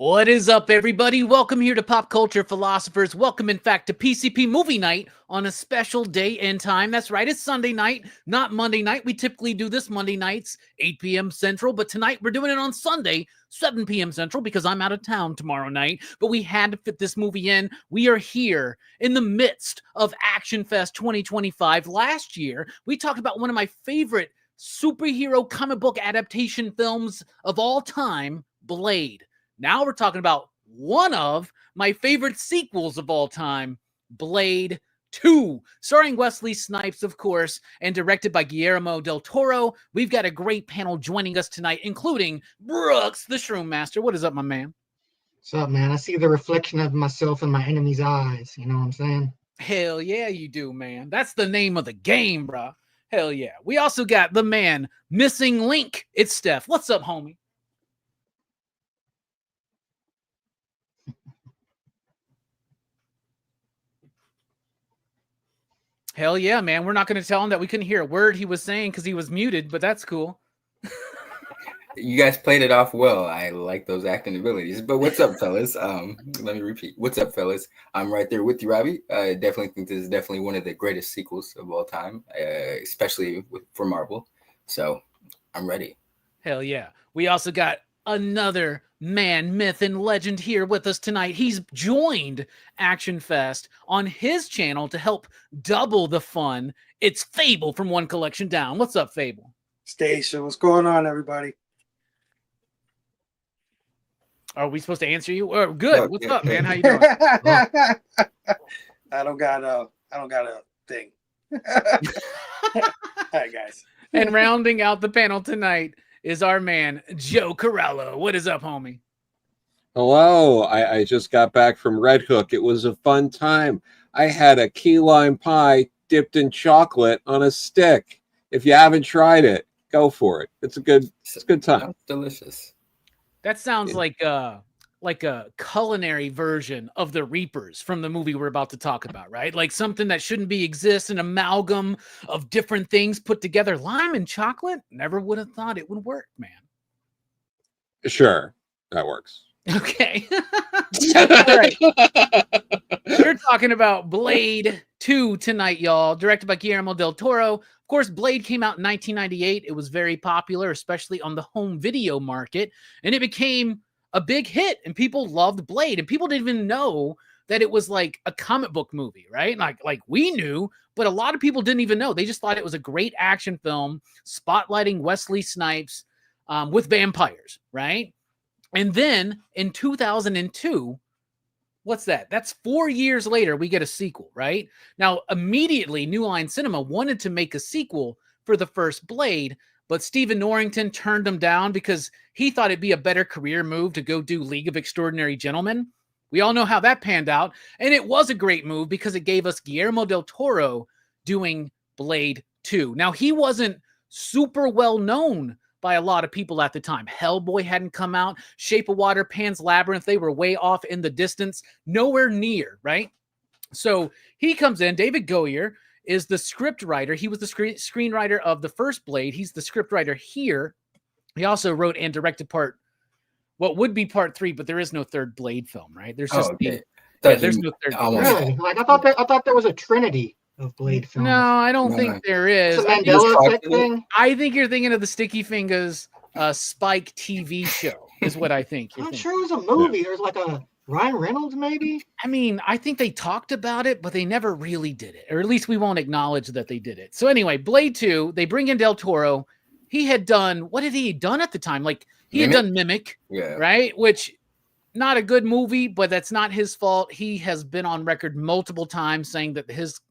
What is up, everybody? Welcome here to Pop Culture Philosophers. Welcome, in fact, to PCP Movie Night on a special day and time. That's right, it's Sunday night, not Monday night. We typically do this Monday nights, 8 p.m. Central, but tonight we're doing it on Sunday, 7 p.m. Central, because I'm out of town tomorrow night. But we had to fit this movie in. We are here in the midst of Actionfest 2025. Last year, we talked about one of my favorite superhero comic book adaptation films of all time, Blade. Now we're talking about one of my favorite sequels of all time, Blade 2, starring Wesley Snipes, of course, and directed by Guillermo del Toro. We've got a great panel joining us tonight, including Brooks, the Shroom Master. What is up, my man? What's up, man? I see the reflection of myself in my enemy's eyes. You know what I'm saying? Hell yeah, you do, man. That's the name of the game, bro. Hell yeah. We also got the man, Missing Link. It's Steph. What's up, homie? Hell yeah, man. We're not going to tell him that we couldn't hear a word he was saying because he was muted, but that's cool. You guys played it off well. I like those acting abilities. But what's up, fellas? Let me repeat. What's up, fellas? I'm right there with you, Robbie. I definitely think this is definitely one of the greatest sequels of all time, especially for Marvel. So I'm ready. Hell yeah. We also got another man, myth, and legend here with us tonight. He's joined Actionfest on his channel to help double the fun. It's Fable from One Collection Down. What's up, Fable? Station, what's going on, everybody? Are we supposed to answer you? Good. What's up, man? How you doing? I don't got a thing. All right, guys. And rounding out the panel tonight is our man, Joe Corallo. What is up, homie? Hello. I just got back from Red Hook. It was a fun time. I had a key lime pie dipped in chocolate on a stick. If you haven't tried it, go for it. It's a good time. Sounds delicious. That sounds like a culinary version of the Reapers from the movie we're about to talk about, right? Like something that shouldn't exist, an amalgam of different things put together. Lime and chocolate? Never would have thought it would work, man. Sure, that works. Okay. All right. We're talking about Blade 2 tonight, y'all, directed by Guillermo del Toro. Of course, Blade came out in 1998. It was very popular, especially on the home video market, and it became a big hit, and people loved Blade, and people didn't even know that it was like a comic book movie, right? Like we knew, but a lot of people didn't even know. They just thought it was a great action film spotlighting Wesley Snipes with vampires, right? And then in 2002, what's that? That's 4 years later, we get a sequel, right? Now, immediately, New Line Cinema wanted to make a sequel for the first Blade, but Stephen Norrington turned him down because he thought it'd be a better career move to go do League of Extraordinary Gentlemen. We all know how that panned out, and it was a great move because it gave us Guillermo del Toro doing Blade 2. Now, he wasn't super well known by a lot of people at the time. Hellboy hadn't come out. Shape of Water, Pan's Labyrinth, they were way off in the distance, nowhere near, right? So he comes in. David Goyer is the script writer. He was the screenwriter of the first Blade. He's the script writer here. He also wrote and directed what would be part 3, but there is no third Blade film, right? There's just there's no third. Really? Like I thought there was a trinity of Blade films. No, I don't think there is. It's a Mandela effect thing. I think you're thinking of the Sticky Fingers Spike TV show is what I think. I'm not sure it was a movie. Yeah. There's like a Ryan Reynolds, maybe? I mean, I think they talked about it, but they never really did it. Or at least we won't acknowledge that they did it. So anyway, Blade 2, they bring in Del Toro. He had done, what had he done at the time? Like, he had done Mimic, right? Which, not a good movie, but that's not his fault. He has been on record multiple times saying that his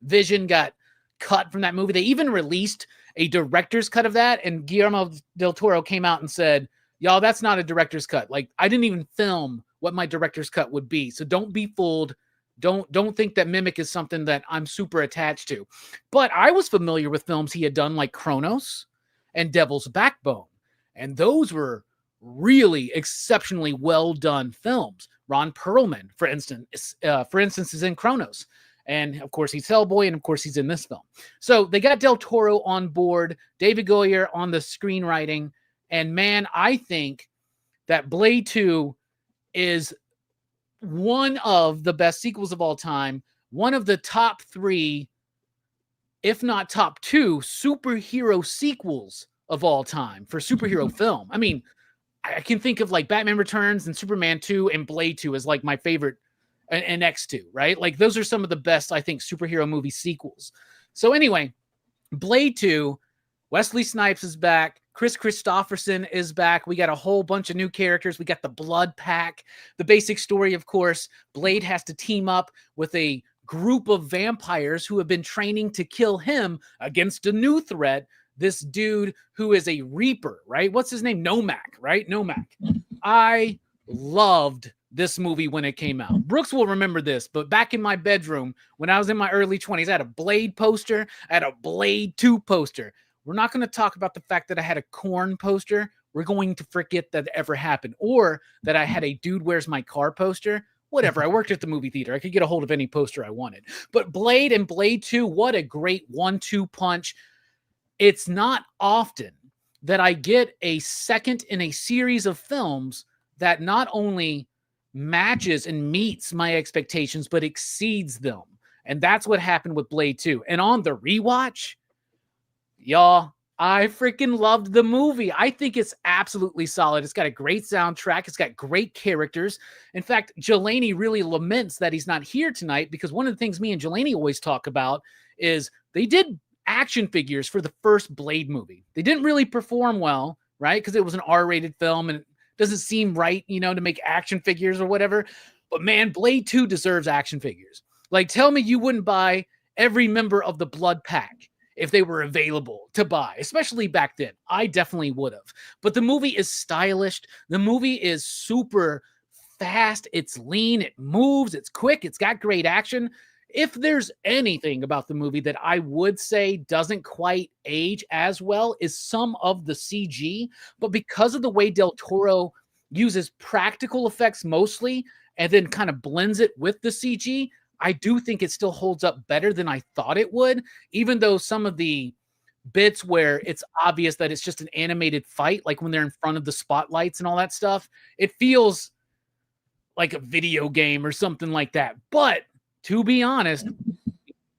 vision got cut from that movie. They even released a director's cut of that, and Guillermo del Toro came out and said, y'all, that's not a director's cut. Like, I didn't even film what my director's cut would be. So don't be fooled. Don't think that Mimic is something that I'm super attached to. But I was familiar with films he had done like Kronos and Devil's Backbone. And those were really exceptionally well done films. Ron Perlman, for instance, is in Kronos. And of course, he's Hellboy, and of course, he's in this film. So they got Del Toro on board, David Goyer on the screenwriting. And man, I think that Blade 2 is one of the best sequels of all time, one of the top 3, if not top 2, superhero sequels of all time for superhero film. I mean, I can think of like Batman Returns and Superman 2 and Blade 2 as like my favorite, and X2, right? Like those are some of the best, I think, superhero movie sequels. So anyway, Blade 2, Wesley Snipes is back. Chris Christopherson is back. We got a whole bunch of new characters. We got the Blood Pack. The basic story, of course, Blade has to team up with a group of vampires who have been training to kill him against a new threat, this dude who is a Reaper, right? What's his name? Nomak, right? Nomak. I loved this movie when it came out. Brooks will remember this, but back in my bedroom when I was in my early 20s, I had a Blade poster, I had a Blade 2 poster. We're not going to talk about the fact that I had a Korn poster. We're going to forget that ever happened, or that I had a Dude Where's My Car poster. Whatever. I worked at the movie theater. I could get a hold of any poster I wanted. But Blade and Blade 2, what a great 1-2 punch. It's not often that I get a second in a series of films that not only matches and meets my expectations, but exceeds them. And that's what happened with Blade 2. And on the rewatch, y'all, I freaking loved the movie. I think it's absolutely solid. It's got a great soundtrack. It's got great characters. In fact, Jelani really laments that he's not here tonight, because one of the things me and Jelani always talk about is they did action figures for the first Blade movie. They didn't really perform well, right? Because it was an R-rated film and it doesn't seem right, you know, to make action figures or whatever. But man, Blade 2 deserves action figures. Like, tell me you wouldn't buy every member of the Blood Pack if they were available to buy, especially back then. I definitely would have. But the movie is stylish. The movie is super fast. It's lean. It moves. It's quick. It's got great action. If there's anything about the movie that I would say doesn't quite age as well, is some of the CG. But because of the way Del Toro uses practical effects mostly, and then kind of blends it with the CG, I do think it still holds up better than I thought it would, even though some of the bits where it's obvious that it's just an animated fight, like when they're in front of the spotlights and all that stuff, it feels like a video game or something like that. But to be honest,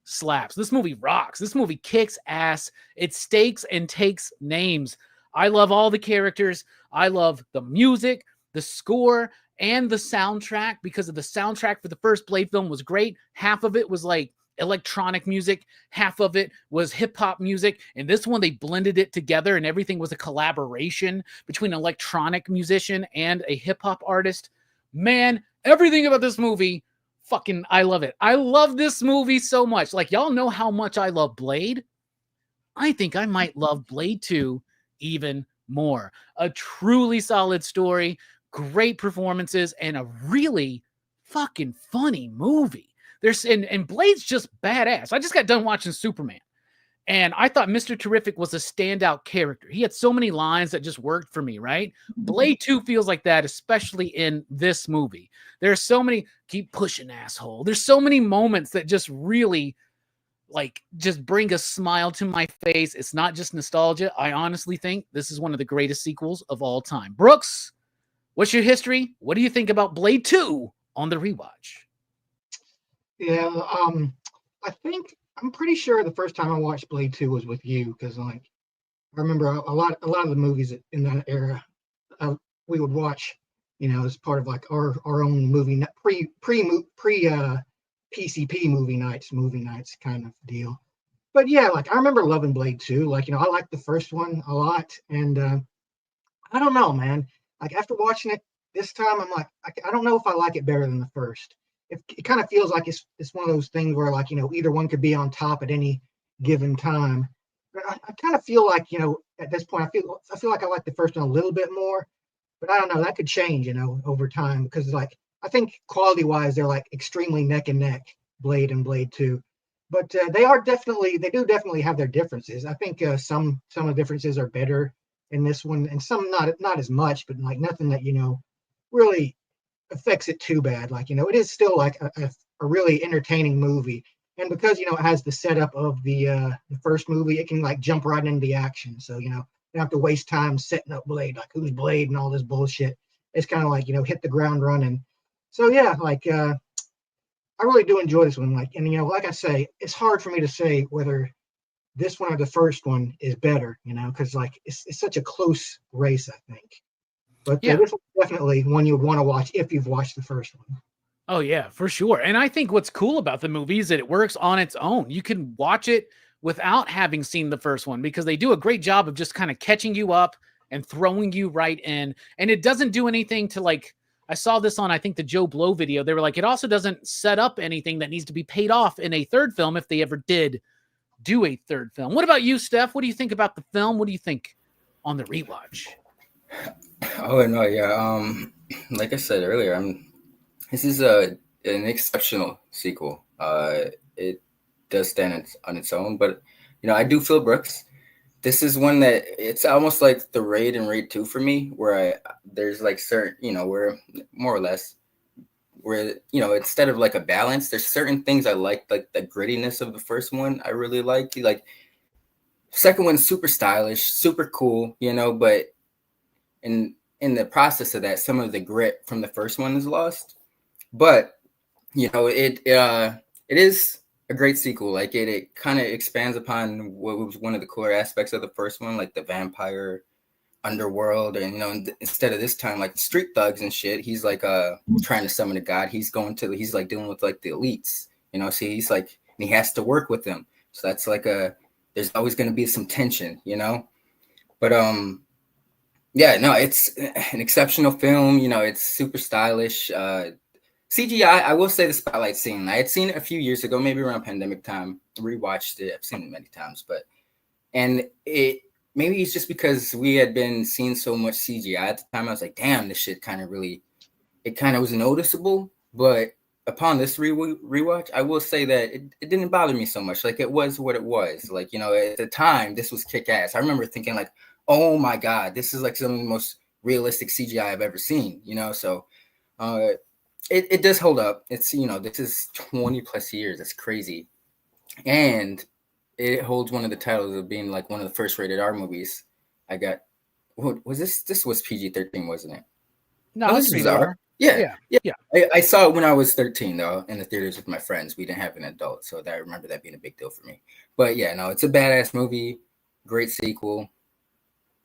slaps. This movie rocks. This movie kicks ass. It stakes and takes names. I love all the characters. I love the music, the score, and the soundtrack, because of the soundtrack for the first Blade film was great. Half of it was like electronic music, half of it was hip-hop music, and this one they blended it together and everything was a collaboration between an electronic musician and a hip-hop artist. Man, everything about this movie, fucking, I love it. I love this movie so much. Like, y'all know how much I love Blade. I think I might love Blade 2 even more. A truly solid story, great performances, and a really fucking funny movie. There's and Blade's just badass. I just got done watching Superman, and I thought Mr. Terrific was a standout character. He had so many lines that just worked for me, right? Blade 2 feels like that, especially in this movie. There's so many, keep pushing, asshole. There's so many moments that just really, like, just bring a smile to my face. It's not just nostalgia. I honestly think this is one of the greatest sequels of all time. Brooks, what's your history? What do you think about Blade 2 on the rewatch? Yeah, I'm pretty sure the first time I watched Blade 2 was with you, because like I remember a lot of the movies in that era we would watch, you know, as part of like our own movie pre PCP movie nights kind of deal. But yeah, like I remember loving Blade 2. Like, you know, I liked the first one a lot, and I don't know, man. Like after watching it this time, I'm like, I don't know if I like it better than the first. It kind of feels like it's one of those things where, like, you know, either one could be on top at any given time. But I kind of feel like, you know, at this point, I feel like I like the first one a little bit more. But I don't know, that could change, you know, over time, because like I think quality wise they're like extremely neck and neck, Blade and Blade 2. But they do definitely have their differences. I think some of the differences are better in this one, and some not as much, but like nothing that, you know, really affects it too bad. Like, you know, it is still like a really entertaining movie, and because, you know, it has the setup of the first movie, it can like jump right into the action. So, you know, you don't have to waste time setting up Blade, like who's Blade and all this bullshit. it's kind of like, hit the ground running. So yeah, like I really do enjoy this one. Like, and like I say, it's hard for me to say whether this one or the first one is better, because like it's such a close race, I think. But Yeah. this one's definitely one you would want to watch if you've watched the first one. Oh yeah, for sure. And I think what's cool about the movie is that it works on its own. You can watch it without having seen the first one because they do a great job of just kind of catching you up and throwing you right in. And it doesn't do anything to like, I saw this on, I think, the Joe Blow video. They were like, it also doesn't set up anything that needs to be paid off in a third film if they ever did do a third film. What about you, Steph? What do you think about the film? What do you think on the rewatch? Oh no, yeah. Like I said earlier, this is an exceptional sequel. It does stand on its own, but I do feel Brooks. This is one that it's almost like the Raid and Raid 2 for me, where there's like certain, where more or less, where instead of like a balance, there's certain things I like the grittiness of the first one. I really like second one's super stylish, super cool, but in the process of that, some of the grit from the first one is lost. But it is a great sequel. Like it kind of expands upon what was one of the cooler aspects of the first one, like the vampire underworld, and instead of this time like street thugs and shit, he's like trying to summon a god. He's like dealing with like the elites, so he's like, and he has to work with them. So that's like there's always going to be some tension, but yeah, no, it's an exceptional film. It's super stylish. CGI, I will say the spotlight scene. I had seen it a few years ago, maybe around pandemic time. Rewatched it. I've seen it many times, and maybe it's just because we had been seeing so much CGI at the time. I was like, damn, this shit kind of was noticeable. But upon this rewatch, I will say that it didn't bother me so much. Like it was what it was. Like, at the time, this was kick ass. I remember thinking like, oh my God, this is like some of the most realistic CGI I've ever seen, so it does hold up. It's, this is 20 plus years. That's crazy. And it holds one of the titles of being like one of the first rated R movies. I got, what was this? This was PG-13, wasn't it? No, this was R. Yeah. I saw it when I was 13 though, in the theaters with my friends. We didn't have an adult, so I remember that being a big deal for me. But yeah, no, it's a badass movie. Great sequel.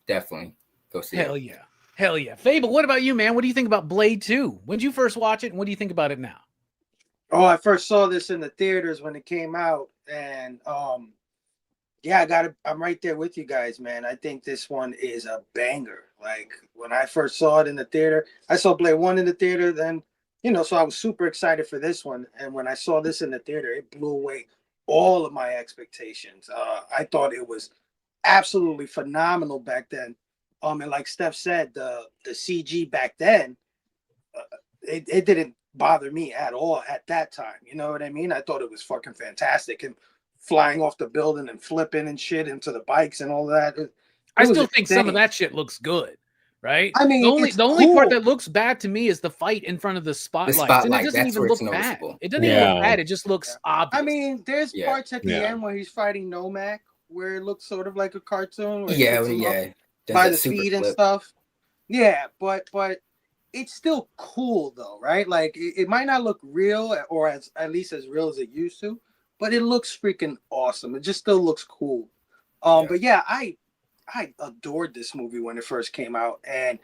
Definitely go see Hell it. Yeah. Hell yeah. Fable, what about you, man? What do you think about Blade 2? When did you first watch it, and what do you think about it now? Oh, I first saw this in the theaters when it came out, and yeah, I'm right there with you guys, man. I think this one is a banger. Like when I first saw it in the theater, I saw Blade 1 in the theater, then so I was super excited for this one, and when I saw this in the theater, it blew away all of my expectations. I thought it was absolutely phenomenal back then. And like Steph said, the CG back then, it didn't bother me at all at that time. You know what I mean? I thought it was fucking fantastic, and flying off the building and flipping and shit into the bikes and all that. I still think some of that shit looks good, right? I mean, the only part that looks bad to me is the fight in front of the spotlights, and it doesn't even look bad. It doesn't even look bad. It just looks obvious. I mean, there's parts at the end where he's fighting Nomak where it looks sort of like a cartoon. By the speed and stuff. Yeah, but it's still cool though, right? Like it might not look real, or at least as real as it used to, but it looks freaking awesome. It just still looks cool. But yeah, I adored this movie when it first came out, and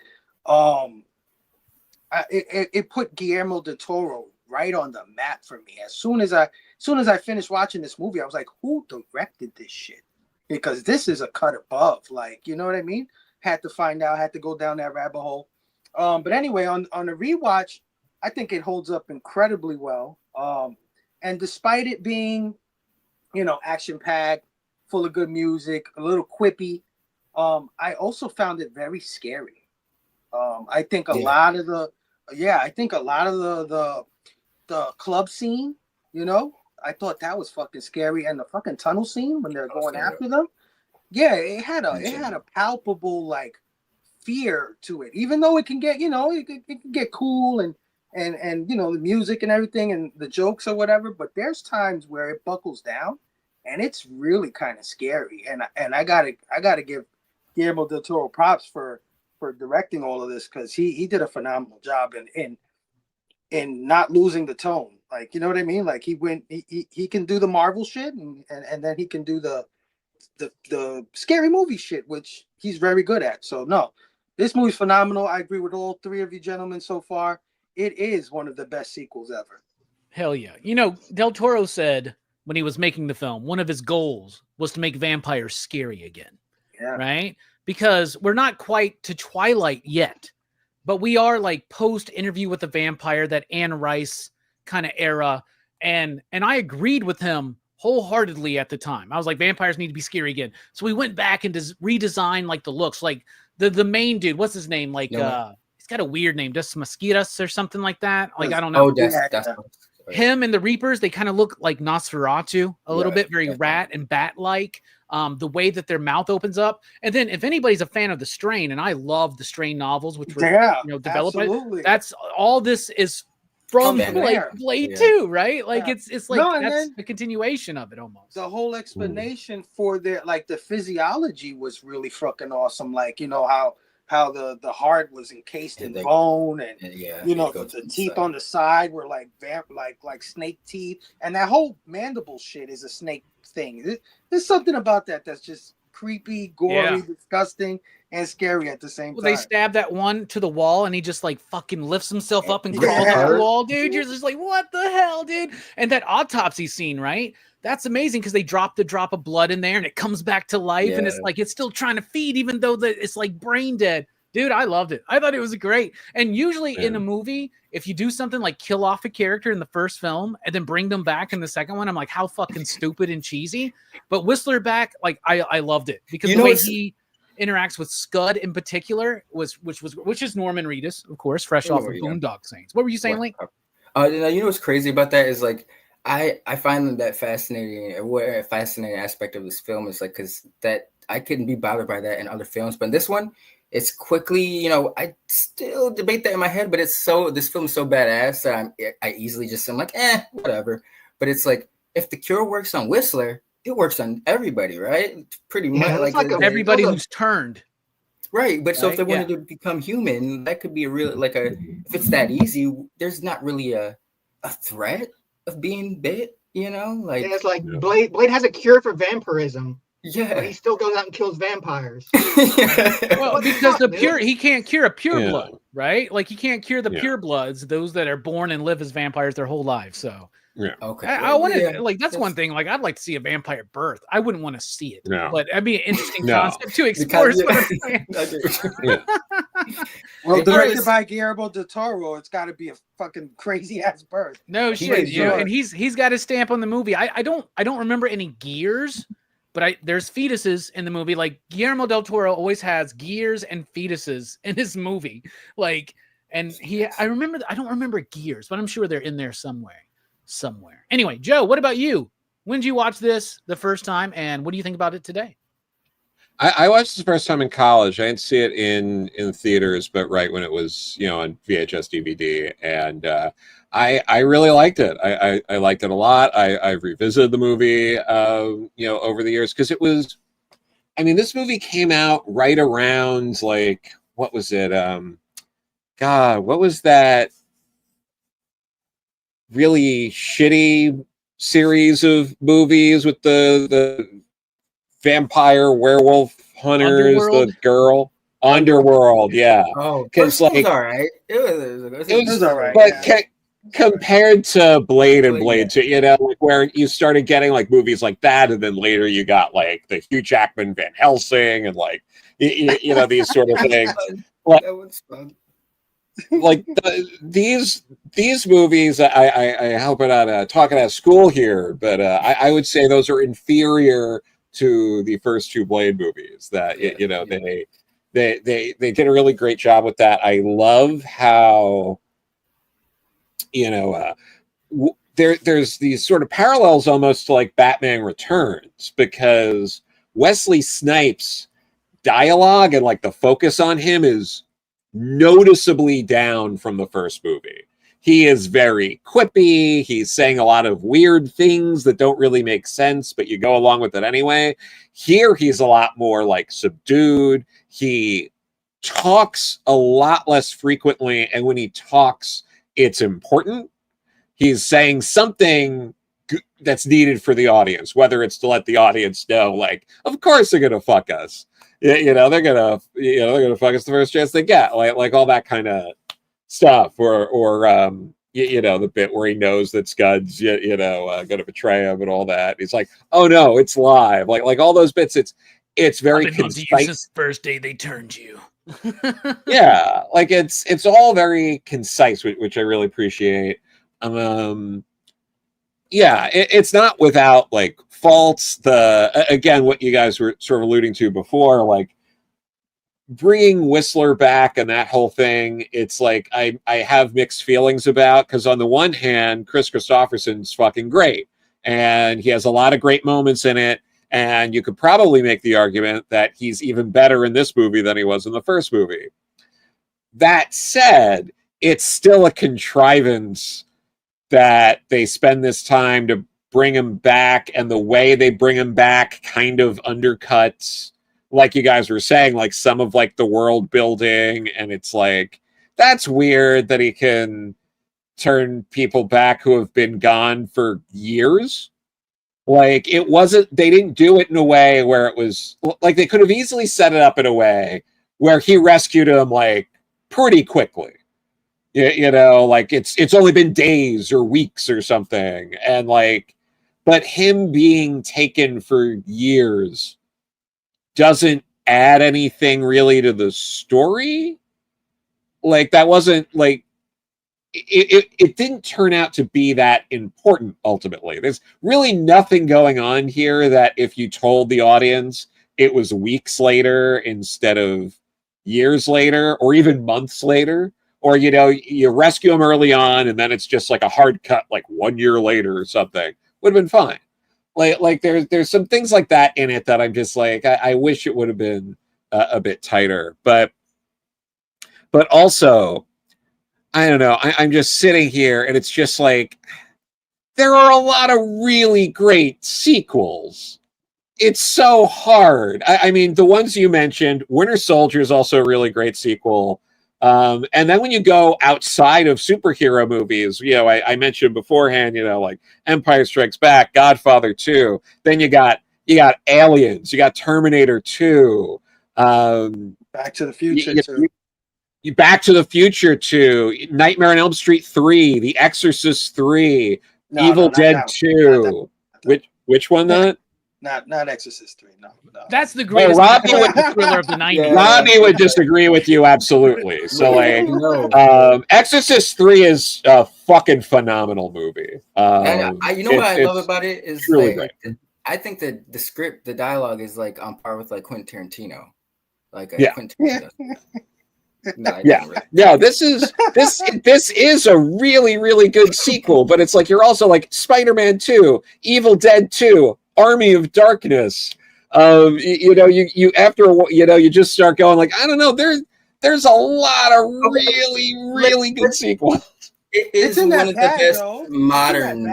it put Guillermo del Toro right on the map for me. As soon as I finished watching this movie, I was like, who directed this shit? Because this is a cut above, like, you know what I mean? Had to find out, had to go down that rabbit hole. But anyway, on the rewatch, I think it holds up incredibly well. And despite it being, action-packed, full of good music, a little quippy, I also found it very scary. I think a lot of the club scene, I thought that was fucking scary, and the fucking tunnel scene when they're going after them, it had a palpable like fear to it. Even though it can get, it can get cool and the music and everything and the jokes or whatever, but there's times where it buckles down, and it's really kind of scary. And I gotta give Guillermo del Toro props for for directing all of this, because he did a phenomenal job in not losing the tone. Like, you know what I mean? Like he can do the Marvel shit, and then he can do the scary movie shit, which he's very good at. So no, this movie's phenomenal. I agree with all three of you gentlemen so far. It is one of the best sequels ever. Hell yeah. You know, Del Toro said when he was making the film, one of his goals was to make vampires scary again. Yeah. Right? Because we're not quite to Twilight yet, but we are like post Interview with the Vampire, that Anne Rice kind of era. And I agreed with him wholeheartedly at the time. I was like, vampires need to be scary again. So we went back and redesigned like the looks, like the main dude, what's his name? Like, he's got a weird name, Des Mosquitos or something like that. Like, I don't know. Oh, that's him and the Reapers, they kind of look like Nosferatu a little bit, very rat and bat-like. The way that their mouth opens up. And then if anybody's a fan of the Strain, and I love the Strain novels, which were developed by, that's all this is from Blade 2, right? Like it's like that's a continuation of it almost. The whole explanation for the physiology was really fucking awesome. Like, you know, how the heart was encased in bone, and you know, the teeth on the side were like like snake teeth, and that whole mandible shit is a snake thing. There's something about that's just creepy, gory, disgusting, and scary at the same time. They stab that one to the wall, and he just like fucking lifts himself up and crawls up the wall, dude. You're just like, what the hell, dude? And that autopsy scene, right? That's amazing, because they drop the drop of blood in there and it comes back to life, and it's like it's still trying to feed, even though it's like brain dead. Dude, I loved it. I thought it was great. And usually in a movie, if you do something like kill off a character in the first film and then bring them back in the second one, I'm like, how fucking stupid and cheesy. But Whistler back, like I loved it, because the way he interacts with Scud in particular which is Norman Reedus, of course, fresh off of Boondock Saints. What were you saying, Lee? You know what's crazy about that is like I find that fascinating. A fascinating aspect of this film is like, because that I couldn't be bothered by that in other films, but in this one, it's quickly, you know, I still debate that in my head, but this film is so badass that I easily just, I'm like, whatever. But it's like, if the cure works on Whistler, it works on everybody, right? Pretty much. Like everybody who's turned. Right. But so if they wanted to become human, that could be a real, if it's that easy, there's not really a threat of being bit, you know? Like, it's like Blade has a cure for vampirism. Yeah, but he still goes out and kills vampires. Well, because he can't cure a pure blood, right? Like he can't cure the pure bloods, those that are born and live as vampires their whole lives. So okay, I wanted that's one thing. Like I'd like to see a vampire birth. I wouldn't want to see it, but it'd be an interesting concept to explore. Well, directed by Guillermo del Toro, it's got to be a fucking crazy ass birth. No shit, you know, and he's got his stamp on the movie. I don't remember any gears. But there's fetuses in the movie. Like Guillermo del Toro always has gears and fetuses in his movie. Like, and I don't remember gears, but I'm sure they're in there somewhere. Anyway, Joe, what about you? When did you watch this the first time, and what do you think about it today? I watched this the first time in college. I didn't see it in theaters, but right when it was, you know, on VHS DVD, and I really liked it. I liked it a lot. I've revisited the movie, you know, over the years, because it was. I mean, this movie came out right around like, what was it? God, what was that really shitty series of movies with the vampire werewolf hunters, Underworld? the girl Underworld, yeah. Oh, because like it was all right. It was all right, but compared to Blade and Blade 2, you know, like where you started getting like movies like that, and then later you got like the Hugh Jackman Van Helsing and like you know, these sort of things. That was fun. Like these movies, I hope I'm not talking out of school here, but I would say those are inferior to the first two Blade movies. That you know, they did a really great job with that. I love how, you know, there's these sort of parallels almost to like Batman Returns, because Wesley Snipes' dialogue and like the focus on him is noticeably down from the first movie. He is very quippy. He's saying a lot of weird things that don't really make sense, but you go along with it anyway. Here, he's a lot more like subdued. He talks a lot less frequently, and when he talks, it's important. He's saying something that's needed for the audience, whether it's to let the audience know, like, of course they're gonna fuck us. They're gonna fuck us the first chance they get, like all that kind of stuff, or the bit where he knows that Scud's gonna betray him and all that. He's like, oh no, it's live, like all those bits. It's very concise. Since the first day they turned you. Yeah, like it's all very concise, which I really appreciate. It's not without like faults. Again, what you guys were sort of alluding to before, like bringing Whistler back and that whole thing, it's like I have mixed feelings about, because on the one hand, Chris Christopherson's fucking great, and he has a lot of great moments in it, and you could probably make the argument that he's even better in this movie than he was in the first movie. That said, it's still a contrivance that they spend this time to bring him back, and the way they bring him back kind of undercuts, like you guys were saying, like some of like the world building, and it's like, that's weird that he can turn people back who have been gone for years. Like, they didn't do it in a way where it was like, they could have easily set it up in a way where he rescued him like pretty quickly. Like it's only been days or weeks or something, and like, but him being taken for years doesn't add anything really to the story. Like, that wasn't like, it didn't turn out to be that important ultimately. There's really nothing going on here that if you told the audience it was weeks later instead of years later, or even months later, or you rescue him early on and then it's just like a hard cut like 1 year later or something, would have been fine. Like there's some things like that in it that I'm just like, I wish it would have been a bit tighter, but also, I don't know, I'm just sitting here and it's just like, there are a lot of really great sequels. It's so hard. I mean, the ones you mentioned, Winter Soldier is also a really great sequel. And then when you go outside of superhero movies, I mentioned beforehand, like Empire Strikes Back, Godfather 2. Then you got Aliens, you got Terminator 2. Back to the Future 2. Back to the Future 2, Nightmare on Elm Street 3, The Exorcist 3, Evil Dead 2. Which one not? Not Exorcist 3, no. That's the greatest thriller of the 90s. Yeah. Robbie would disagree with you absolutely. So like, Exorcist 3 is a fucking phenomenal movie. And what I love about it is really like, I think that the script, the dialogue is like on par with like Quentin Tarantino. Like Quentin Tarantino. No, this is a really, really good sequel, but it's like, you're also like Spider-Man 2, Evil Dead 2, Army of Darkness. You after you just start going like, I don't know, there's a lot of really, really good sequels. It is one of the best modern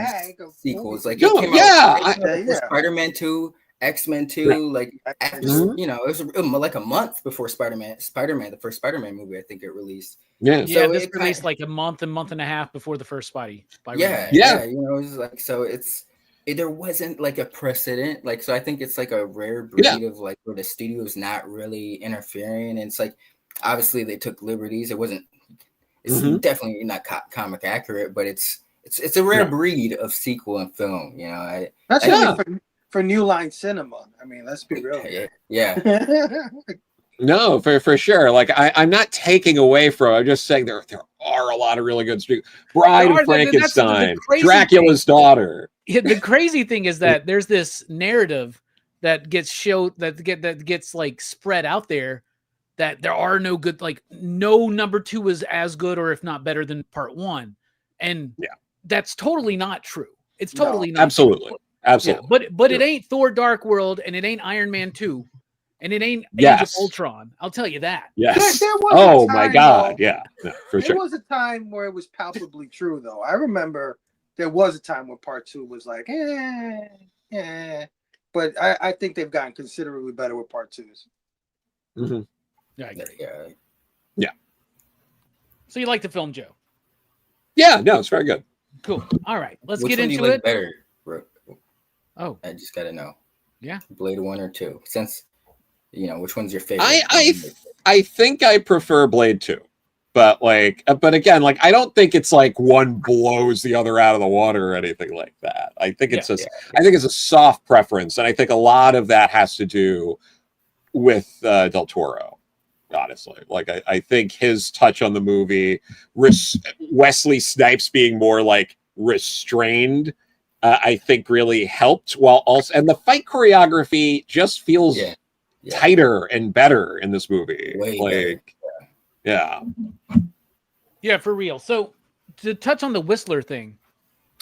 sequels. Like, it came out Spider-Man 2, X-Men 2, like after, it was like a month before Spider-Man, the first Spider-Man movie, I think it released. Yeah, so this released like a month and a half before the first Spidey. It was like, so there wasn't like a precedent, like, so I think it's like a rare breed of like where the studio's not really interfering, and it's like, obviously they took liberties. It's definitely not comic accurate, but it's a rare breed of sequel in film. That's really for New Line Cinema. I mean, let's be real. Yeah. No, for sure. Like, I'm not taking away from it. I'm just saying there are a lot of really good streets. Bride of Frankenstein, Dracula's Daughter. Yeah, the crazy thing is that there's this narrative that gets like spread out there that there are no good, like no number 2 is as good or if not better than part 1, and that's totally not true. It's totally not absolutely true. Absolutely. Yeah, but it ain't Thor Dark World, and it ain't Iron Man 2, and it ain't Age of Ultron. I'll tell you that. Yes. There was my God. Yeah, for sure. There was a time where it was palpably true, though. I remember there was a time where part 2 was like, but I think they've gotten considerably better with part 2s. Mm-hmm. Yeah, I agree. So you like the film, Joe? Yeah, no, it's very good. Cool. All right, let's Which get one do into you like it. better, Brooke? Oh, I just gotta know. Yeah. Blade 1 or 2. Since which one's your favorite? I think I prefer Blade 2. But but again, I don't think it's like one blows the other out of the water or anything like that. I think it's I think it's a soft preference, and I think a lot of that has to do with Del Toro. Honestly, I think his touch on the movie, Wesley Snipes being more restrained, I think really helped. While also, and the fight choreography just feels tighter and better in this movie. Way better. Yeah, for real. So to touch on the Whistler thing,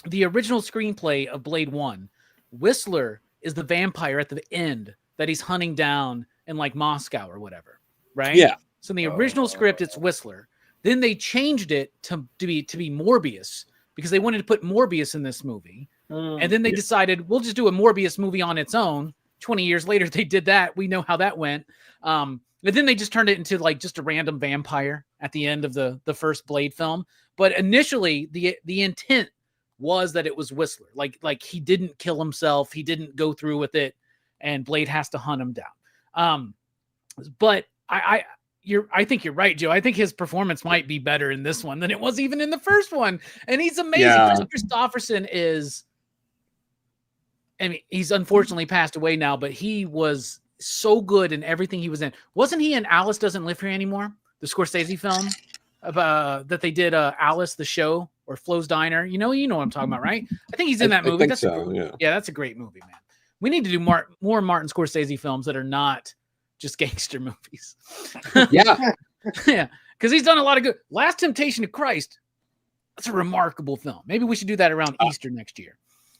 the original screenplay of Blade 1, Whistler is the vampire at the end that he's hunting down in Moscow or whatever, right? Yeah. So in the original script, it's Whistler. Then they changed it to be Morbius because they wanted to put Morbius in this movie. And then they decided, we'll just do a Morbius movie on its own. 20 years later, they did that. We know how that went. But then they just turned it into just a random vampire at the end of the first Blade film. But initially, the intent was that it was Whistler. Like he didn't kill himself. He didn't go through with it. And Blade has to hunt him down. But I think you're right, Joe. I think his performance might be better in this one than it was even in the first one. And he's amazing. Yeah. Chris Christopherson is, I mean, he's unfortunately passed away now, but he was so good in everything he was in. Wasn't he in Alice Doesn't Live Here Anymore? The Scorsese film that they did, Alice, the show, or Flo's Diner. You know what I'm talking about, right? I think he's in that movie. I think so, yeah. That's a great movie, man. We need to do more Martin Scorsese films that are not just gangster movies. Yeah. Yeah. Because he's done a lot of good. Last Temptation of Christ. That's a remarkable film. Maybe we should do that around Easter next year.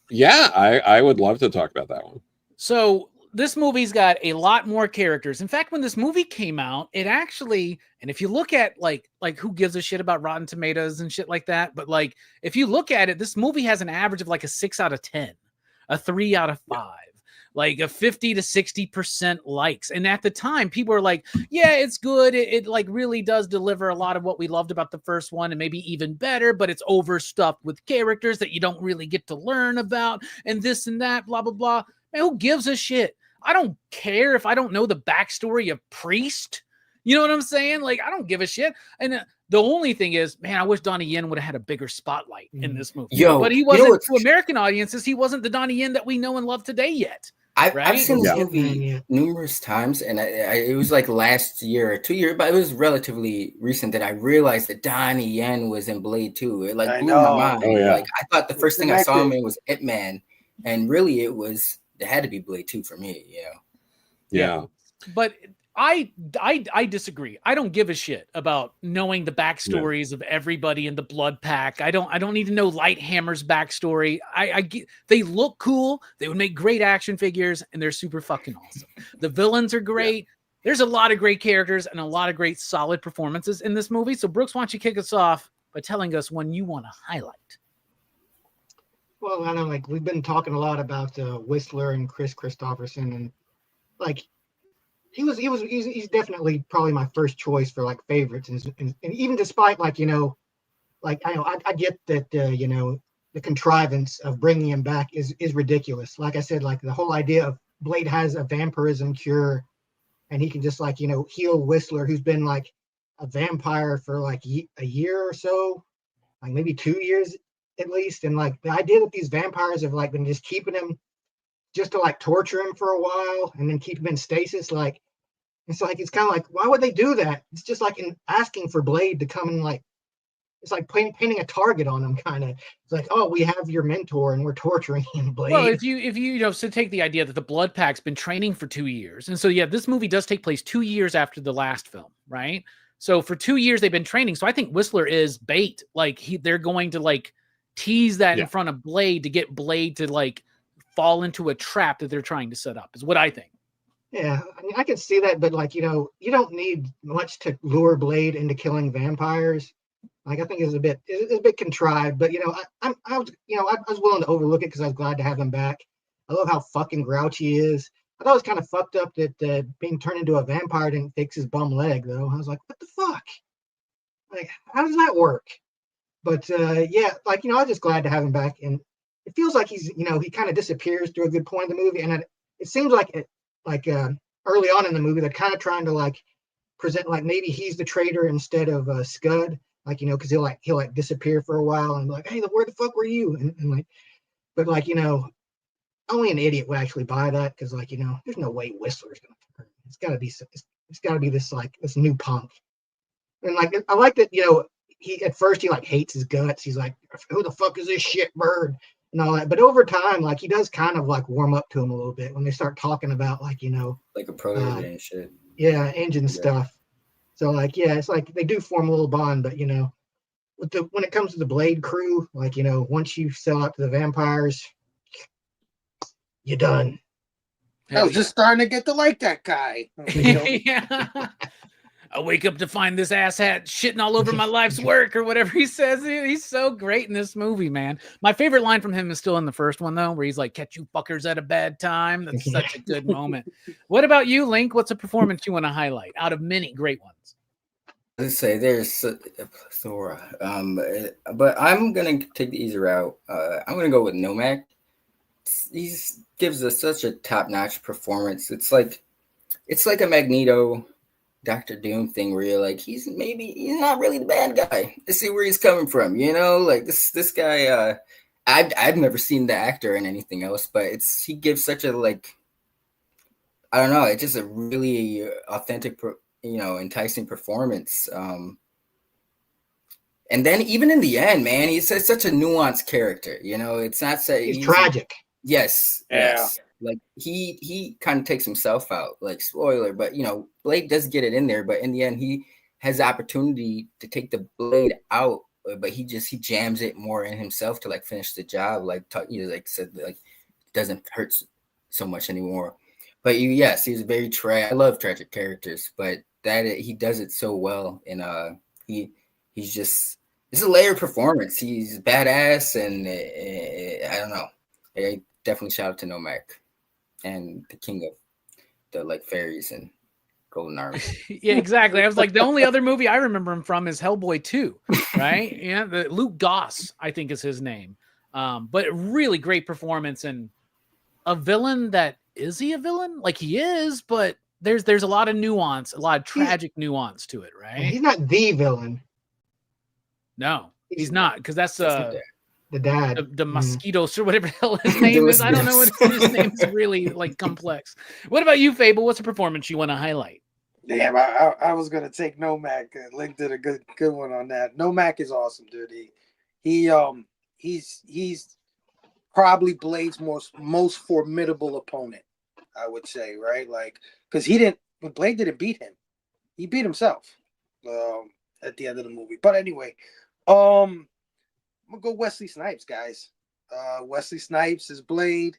Yeah, I would love to talk about that one. So this movie's got a lot more characters. In fact, when this movie came out, it actually, and if you look at like who gives a shit about Rotten Tomatoes and shit like that, but if you look at it, this movie has an average of a 6 out of 10, a 3 out of 5. A 50 to 60% likes. And at the time, people were like, yeah, it's good. It really does deliver a lot of what we loved about the first one and maybe even better, but it's overstuffed with characters that you don't really get to learn about and this and that, blah, blah, blah. Man, who gives a shit? I don't care if I don't know the backstory of Priest. You know what I'm saying? I don't give a shit. And the only thing is, man, I wish Donnie Yen would have had a bigger spotlight in this movie. But he wasn't, to American audiences, he wasn't the Donnie Yen that we know and love today yet. I've seen this movie numerous times, and it was last year or 2 years, but it was relatively recent that I realized that Donnie Yen was in Blade 2. It blew my mind. Oh, yeah. I thought the first thing I saw him in was Ip Man, and really it had to be Blade 2 for me, Yeah. But I disagree. I don't give a shit about knowing the backstories of everybody in the Blood Pack. I don't need to know Lighthammer's backstory. They look cool. They would make great action figures, and they're super fucking awesome. The villains are great. Yeah. There's a lot of great characters and a lot of great solid performances in this movie. So Brooks, why don't you kick us off by telling us one you want to highlight? Well, I know, we've been talking a lot about Whistler and Chris Christopherson, and he's definitely probably my first choice for favorites, and even despite I get that the contrivance of bringing him back is ridiculous. Like I said, the whole idea of Blade has a vampirism cure, and he can just heal Whistler, who's been a vampire for a year or so, maybe 2 years at least, and the idea that these vampires have been just keeping him just to torture him for a while and then keep him in stasis. It's it's kind of why would they do that? It's just in asking for Blade to come and it's painting a target on him, kind of. It's oh, we have your mentor and we're torturing him, Blade. Well, if you so take the idea that the Blood Pack's been training for 2 years, and so this movie does take place 2 years after the last film, right? So for 2 years they've been training. So I think Whistler is bait. They're going to tease that in front of Blade to get Blade to fall into a trap that they're trying to set up, is what I think. Yeah, I mean, I can see that, but you don't need much to lure Blade into killing vampires. I think it's a bit contrived, but I was willing to overlook it because I was glad to have him back. I love how fucking grouchy he is. I thought it was kind of fucked up that being turned into a vampire didn't fix his bum leg, though. I was like, what the fuck? Like, how does that work? But yeah, like, I'm just glad to have him back. And it feels like he's, he kind of disappears through a good point of the movie. And it seems like early on in the movie, they're kind of trying to like present like maybe he's the traitor instead of Scud, like, because he'll disappear for a while and be like, hey, where the fuck were you? And like, but like, only an idiot would actually buy that because like, there's no way Whistler's gonna turn. It's gotta be this like this new punk. And like, I like that, he at first he like hates his guts. He's like, who the fuck is this shit bird and all that. But over time, like he does kind of like warm up to him a little bit when they start talking about like, like a protege and shit. Yeah, engine stuff. So like, yeah, it's like they do form a little bond, but when it comes to the Blade crew, like, once you sell out to the vampires, you're done. I was just starting to get to like that guy. Yeah. I wake up to find this asshat shitting all over my life's work or whatever he says. He's so great in this movie, man. My favorite line from him is still in the first one, though, where he's like, catch you fuckers at a bad time. That's such a good moment. What about you, Link? What's a performance you want to highlight out of many great ones? Let's say there's a plethora. But I'm going to take the easy route. I'm going to go with Nomak. He gives us such a top-notch performance. It's like a Magneto Dr. Doom thing where you're like, he's not really the bad guy. Let's see where he's coming from, like this guy. I've never seen the actor in anything else, but he gives such a like, I don't know, it's just a really authentic, enticing performance. And then even in the end, man, he's such a nuanced character. It's not he's tragic. Yes. Yeah. Yes. Like he kind of takes himself out, like spoiler, but Blade does get it in there, but in the end he has the opportunity to take the Blade out, but he jams it more in himself to like finish the job, like said, like doesn't hurt so much anymore. But yes, he's very I love tragic characters, but that he does it so well, and he's just, it's a layered performance. He's badass, and I don't know. I definitely shout out to Nomak and the king of the like fairies and Golden Army. Yeah, exactly. I was like, the only other movie I remember him from is Hellboy 2, right? Yeah, Luke Goss, I think is his name. But really great performance, and a villain that, is he a villain? Like he is, but there's a lot of nuance, a lot of tragic nuance to it, right? He's not the villain. No, he's not, because that's the dad, the mosquitoes or whatever the hell his name is. I don't know what his name is, really like complex. What about you, Fable? What's a performance you want to highlight? Damn, I was gonna take Nomak. Link did a good one on that. Nomak is awesome, dude. He's probably Blade's most formidable opponent, I would say, right? Like, because Blade didn't beat him, he beat himself at the end of the movie. But anyway, I'm gonna go Wesley Snipes, guys. Wesley Snipes is Blade,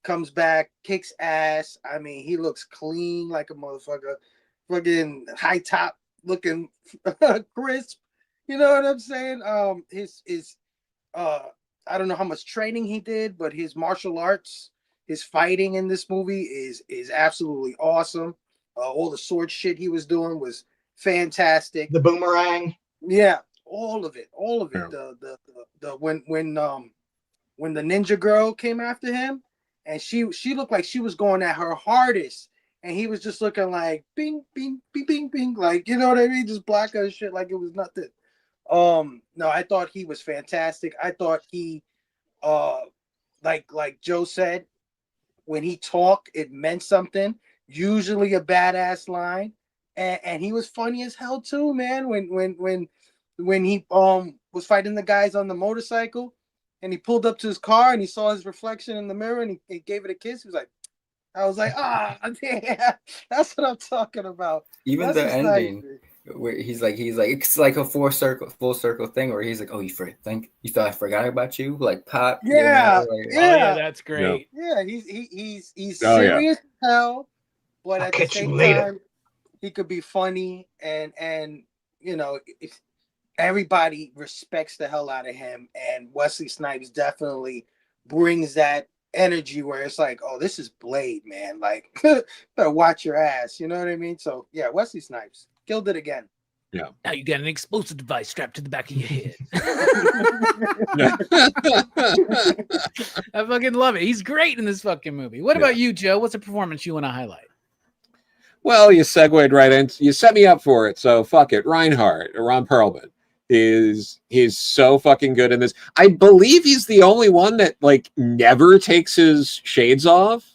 comes back, kicks ass. I mean, he looks clean like a motherfucker, fucking high top looking, crisp. You know what I'm saying? His I don't know how much training he did, but his martial arts, his fighting in this movie is absolutely awesome. All the sword shit he was doing was fantastic. The boomerang, yeah, all of it. Yeah. The when the ninja girl came after him, and she looked like she was going at her hardest, and he was just looking like bing bing bing bing bing, like, you know what I mean, just black as shit, like it was nothing. No, I thought he was fantastic. I thought he, like Joe said, when he talked, it meant something. Usually a badass line, and he was funny as hell too, man. When he was fighting the guys on the motorcycle, and he pulled up to his car and he saw his reflection in the mirror and he gave it a kiss. He was like, I was like, yeah, that's what I'm talking about. Even that's the ending. Where he's like it's like a full circle thing where he's like, oh, you thought I forgot about you, like pop. Yeah, like, yeah. Oh, yeah, that's great. Yeah, he's serious as hell, but at the same time, he could be funny, and if everybody respects the hell out of him, and Wesley Snipes definitely brings that energy where it's like, oh, this is Blade, man, like better watch your ass, you know what I mean? So yeah, Wesley Snipes killed it again. Yeah. Now you got an explosive device strapped to the back of your head. I fucking love it. He's great in this fucking movie. What about you, Joe? What's a performance you want to highlight? Well, you segued right in. You set me up for it, so fuck it. Reinhardt, Ron Perlman, he's so fucking good in this. I believe he's the only one that like never takes his shades off.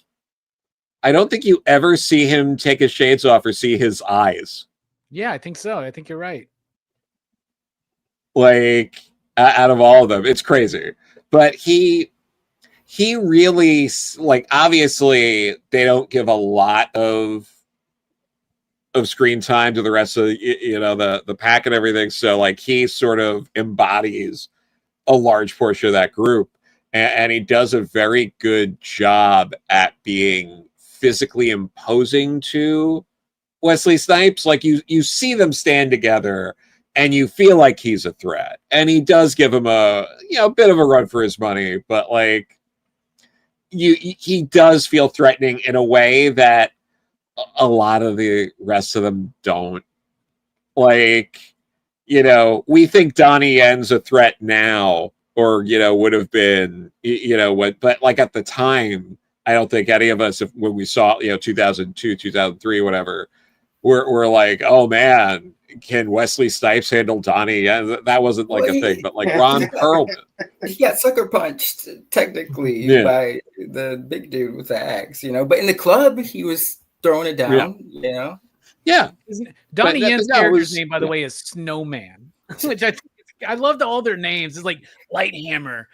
I don't think you ever see him take his shades off or see his eyes. Yeah, I think so. I think you're right. Like out of all of them, it's crazy. But he really, like, obviously they don't give a lot of screen time to the rest of the pack and everything. So like he sort of embodies a large portion of that group, and he does a very good job at being physically imposing to Wesley Snipes. Like you see them stand together and you feel like he's a threat, and he does give him a bit of a run for his money, but like he does feel threatening in a way that a lot of the rest of them don't. Like, we think Donnie Yen's a threat now, or would have been, but like at the time, I don't think any of us, when we saw 2002, 2003, whatever, we're like, oh man, can Wesley Snipes handle Donnie Yen? That wasn't like a thing, but like Ron Perlman, he got sucker punched technically by the big dude with the axe, but in the club he was throwing it down, Donnie Yen's character's name, by the way, is Snowman, which I loved all their names. It's like Lighthammer,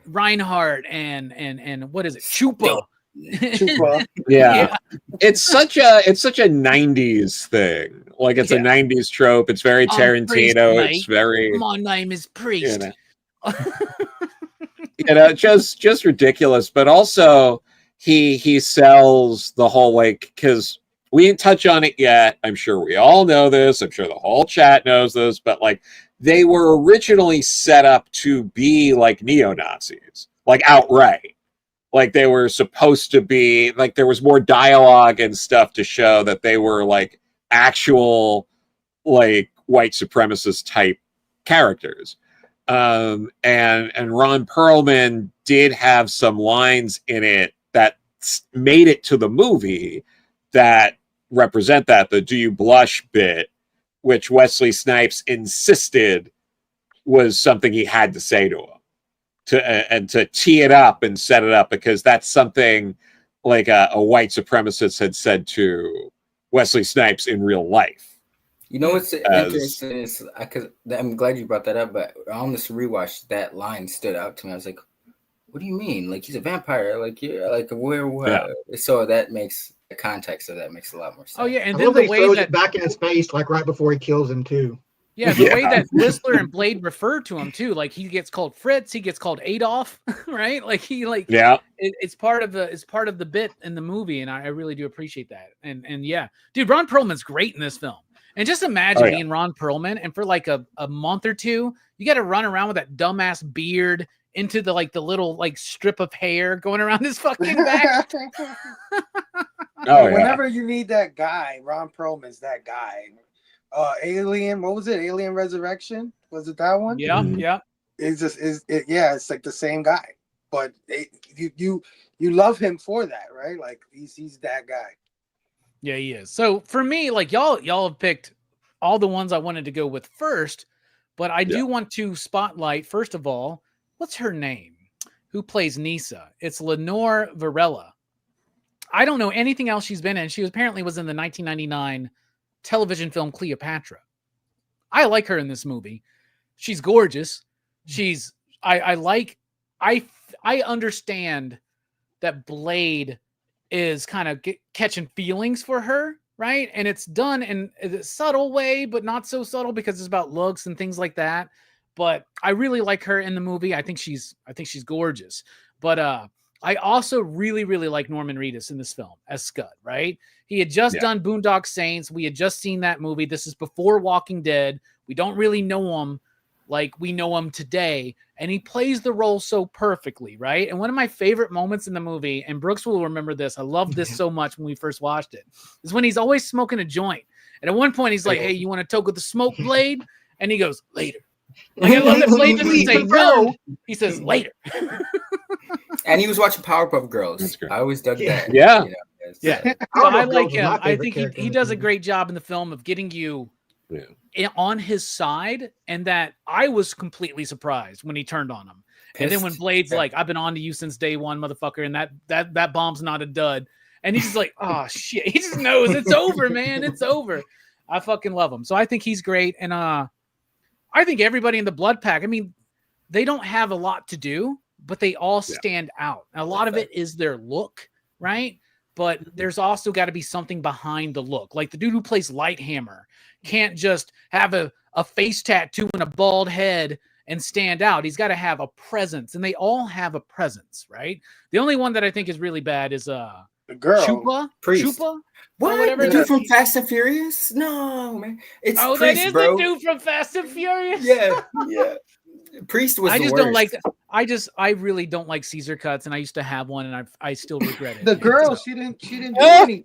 Reinhardt, and what is it, Chupa. Yeah. It's such a 90s thing. Like it's a 90s trope. It's very Tarantino. It's very, my name is Priest. Just ridiculous. But also he sells the whole, like, because we didn't touch on it yet. I'm sure we all know this. I'm sure the whole chat knows this, but like they were originally set up to be like neo-Nazis, like outright. Like they were supposed to be, like there was more dialogue and stuff to show that they were like actual like white supremacist type characters. And Ron Perlman did have some lines in it that made it to the movie that represent that, the "Do you blush" bit, which Wesley Snipes insisted was something he had to say to him, and to tee it up and set it up, because that's something like a white supremacist had said to Wesley Snipes in real life. What's interesting is, I'm glad you brought that up, but on this rewatch, that line stood out to me. I was like, what do you mean? Like, he's a vampire. Like, where? So that makes the context of that makes a lot more sense. Oh yeah, and I then love the he way throws that it back in his face, like right before he kills him too. Yeah, the way that Whistler and Blade refer to him too, like he gets called Fritz, he gets called Adolf, right? Like it's part of the bit in the movie, and I really do appreciate that. And yeah, dude, Ron Perlman's great in this film. And just imagine being Ron Perlman, and for like a month or two, you got to run around with that dumbass beard into the little like strip of hair going around his fucking back. Whenever you need that guy, Ron Perlman's that guy. Alien, what was it? Alien Resurrection? Was it that one? Yeah, yeah. It's like the same guy, but you love him for that, right? Like he's that guy. Yeah, he is. So for me, like y'all have picked all the ones I wanted to go with first, but I do want to spotlight, first of all, what's her name? Who plays Nisa? It's Lenore Varela. I don't know anything else she's been in. She apparently was in the 1999 television film Cleopatra. I like her in this movie. She's gorgeous. I understand that Blade is kind of catching feelings for her, right? And it's done in a subtle way, but not so subtle, because it's about looks and things like that. But I really like her in the movie. I think she's gorgeous. But I also really, really like Norman Reedus in this film as Scud, right? He had just done Boondock Saints. We had just seen that movie. This is before Walking Dead. We don't really know him like we know him today. And he plays the role so perfectly, right? And one of my favorite moments in the movie, and Brooks will remember this, I loved this so much when we first watched it, is when he's always smoking a joint. And at one point, he's like, "Hey, you want to toke with the smoke, Blade?" And he goes, "Later." Like, I love that Blade doesn't say no. He says later. And he was watching Powerpuff Girls. That's great. I always dug that. Yeah. You know, as, Yeah. So Powerpuff I Girls like was him. my I favorite think character he in the does a movie. great job in the film of getting you Yeah. on his side, and that I was completely surprised when he turned on him. And then when pissed. Blade's Yeah. like, "I've been on to you since day one, motherfucker," and that bomb's not a dud. And he's just like, "Oh shit." He just knows it's over, man. It's over. I fucking love him. So I think he's great. And I think everybody in the Blood Pack, I mean, they don't have a lot to do, but they all stand out. And a lot of it is their look, right? But there's also got to be something behind the look. Like the dude who plays Lighthammer can't just have a face tattoo and a bald head and stand out. He's got to have a presence, and they all have a presence, right? The only one that I think is really bad is The girl. Chupa. Priest. Chupa? What? whatever The that dude from is. Fast and Furious? No, man. It's Oh, Priest, that is bro. the dude from Fast and Furious. Yeah, yeah. Priest was I the just worst. don't like. I really don't like Caesar cuts, and I used to have one, and I still regret it. The And girl, so- she didn't do anything.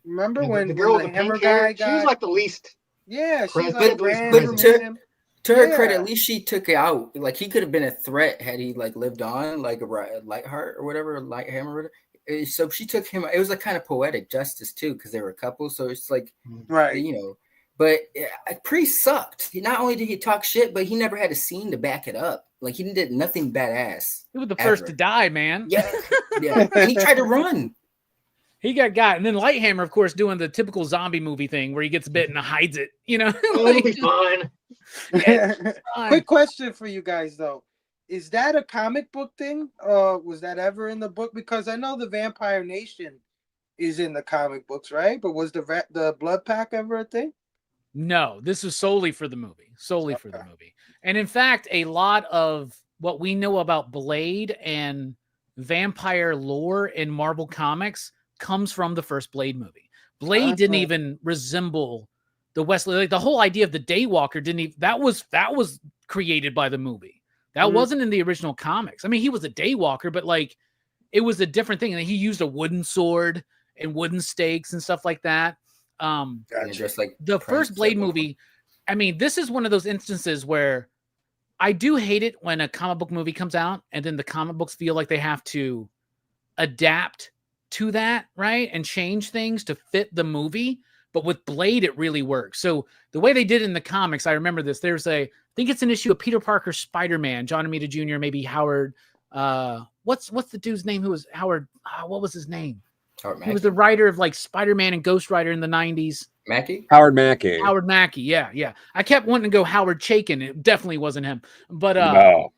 Remember Yeah, when the girl with when the the hammer pink hair, guy she was got? like the least. Yeah, she's Present. like But- ran but from to- him. To her Yeah. credit, at least she took it out. Like he could have been a threat had he like lived on, like a Lightheart or whatever, Lighthammer. Or whatever. So she took him. It was like kind of poetic justice too, because they were a couple. So it's like, Right. you know. But Priest sucked. Not only did he talk shit, but he never had a scene to back it up. Like he did nothing badass. He was the first ever. to die, man. Yeah, yeah. And he tried to run. He got. And then Lighthammer, of course, doing the typical zombie movie thing where he gets bit and hides it. You know, Oh, it'll be fine. Quick question for you guys though. Is that a comic book thing? Was that ever in the book? Because I know the Vampire Nation is in the comic books, right? But was the Blood Pack ever a thing? No, this is solely for the movie. Solely for the movie. And in fact, a lot of what we know about Blade and vampire lore in Marvel Comics comes from the first Blade movie. Blade didn't even resemble the Wesley. Like the whole idea of the Daywalker didn't even that was created by the movie. That wasn't in the original comics. I mean, he was a Daywalker, but like it was a different thing. And he used a wooden sword and wooden stakes and stuff like that. And just like The first Blade movie, I mean, this is one of those instances where I do hate it when a comic book movie comes out and then the comic books feel like they have to adapt to that, right? And change things to fit the movie. But with Blade, it really works. So the way they did it in the comics, I remember this. There's I think it's an issue of Peter Parker's Spider-Man, John Romita Jr., maybe Howard. What's the dude's name who was Howard? What was his name? He was the writer of like Spider-Man and Ghost Rider in the 90s. Howard Mackey. Howard Mackey, yeah. I kept wanting to go Howard Chaykin. It definitely wasn't him. But No.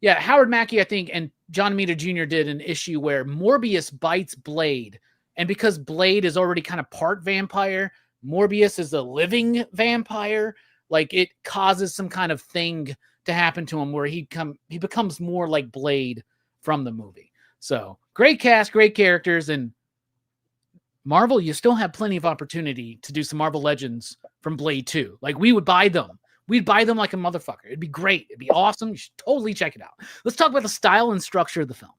yeah, Howard Mackey, I think, and John Romita Jr. did an issue where Morbius bites Blade. And because Blade is already kind of part vampire, Morbius is a living vampire. Like it causes some kind of thing to happen to him where he becomes more like Blade from the movie. So great cast, great characters, and Marvel, you still have plenty of opportunity to do some Marvel Legends from Blade 2. Like we would buy them. We'd buy them like a motherfucker. It'd be great. It'd be awesome. You should totally check it out. Let's talk about the style and structure of the film.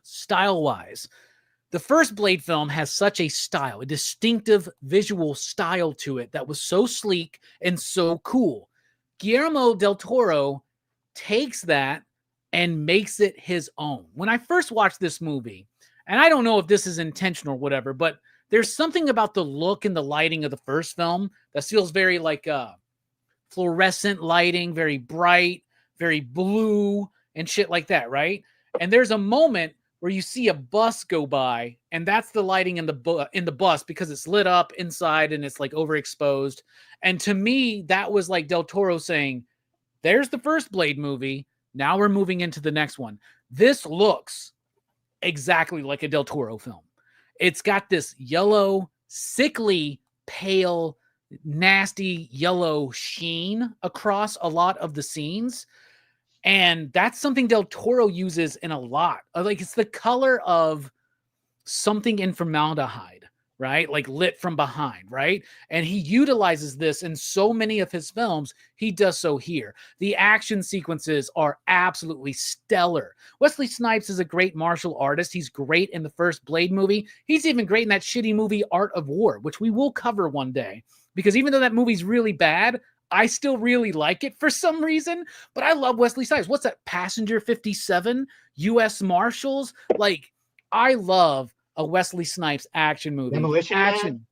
Style-wise, the first Blade film has such a style, a distinctive visual style to it that was so sleek and so cool. Guillermo del Toro takes that and makes it his own. When I first watched this movie, and I don't know if this is intentional or whatever, but there's something about the look and the lighting of the first film that feels very like fluorescent lighting, very bright, very blue and shit like that, right? And there's a moment where you see a bus go by, and that's the lighting in the bus because it's lit up inside and it's like overexposed. And to me, that was like Del Toro saying, there's the first Blade movie. Now we're moving into the next one. This looks exactly like a Del Toro film. It's got this yellow, sickly, pale, nasty yellow sheen across a lot of the scenes. And that's something Del Toro uses in a lot. Like it's the color of something in formaldehyde, right? Like lit from behind, right? And he utilizes this in so many of his films. He does so here. The action sequences are absolutely stellar. Wesley Snipes is a great martial artist. He's great in the first Blade movie. He's even great in that shitty movie Art of War, which we will cover one day. because even though that movie's really bad, I still really like it for some reason. But I love Wesley Snipes. What's that? Passenger 57, U.S. Marshals. Like, I love a Wesley Snipes action movie. Demolition Man?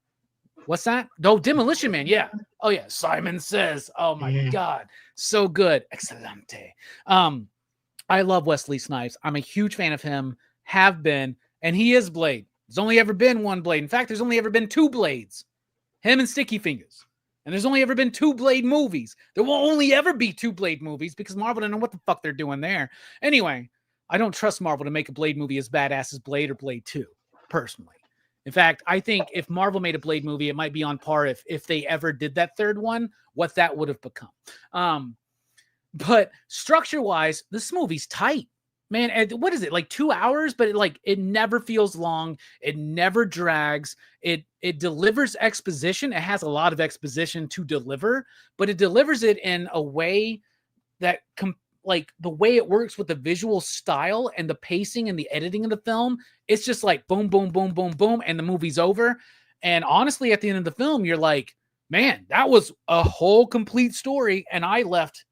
What's that? No, Demolition Man. Yeah. Oh yeah. Simon Says. Oh my God. So good. Excelente. I love Wesley Snipes. I'm a huge fan of him. Have been. And he is Blade. There's only ever been one Blade. In fact, there's only ever been 2 Blades. Him and Sticky Fingers. And there's only ever been 2 Blade movies. There will only ever be 2 Blade movies because Marvel don't know what the fuck they're doing there. Anyway, I don't trust Marvel to make a Blade movie as badass as Blade or Blade 2, personally. In fact, I think if Marvel made a Blade movie, it might be on par if they ever did that third one, what that would have become. But structure-wise, this movie's tight. Man, what is it, like 2 hours? But it never feels long. It never drags. It delivers exposition. It has a lot of exposition to deliver, but it delivers it in a way that the way it works with the visual style and the pacing and the editing of the film, it's just like boom, boom, boom, boom, boom, and the movie's over. And honestly, at the end of the film, you're like, man, that was a whole complete story. And I left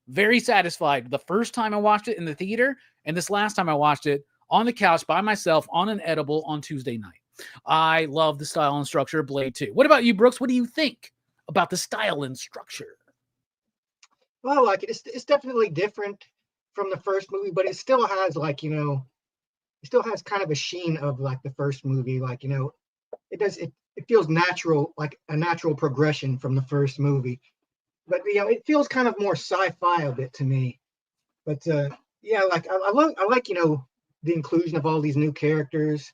very satisfied the first time I watched it in the theater, and this last time I watched it on the couch by myself on an edible on Tuesday night. I love the style and structure of Blade 2. What about you, Brooks? What do you think about the style and structure? Well, like it's definitely different from the first movie, but it still has it still has kind of a sheen of like the first movie. Like, it feels natural, like a natural progression from the first movie. But it feels kind of more sci-fi a bit to me. But like I like the inclusion of all these new characters,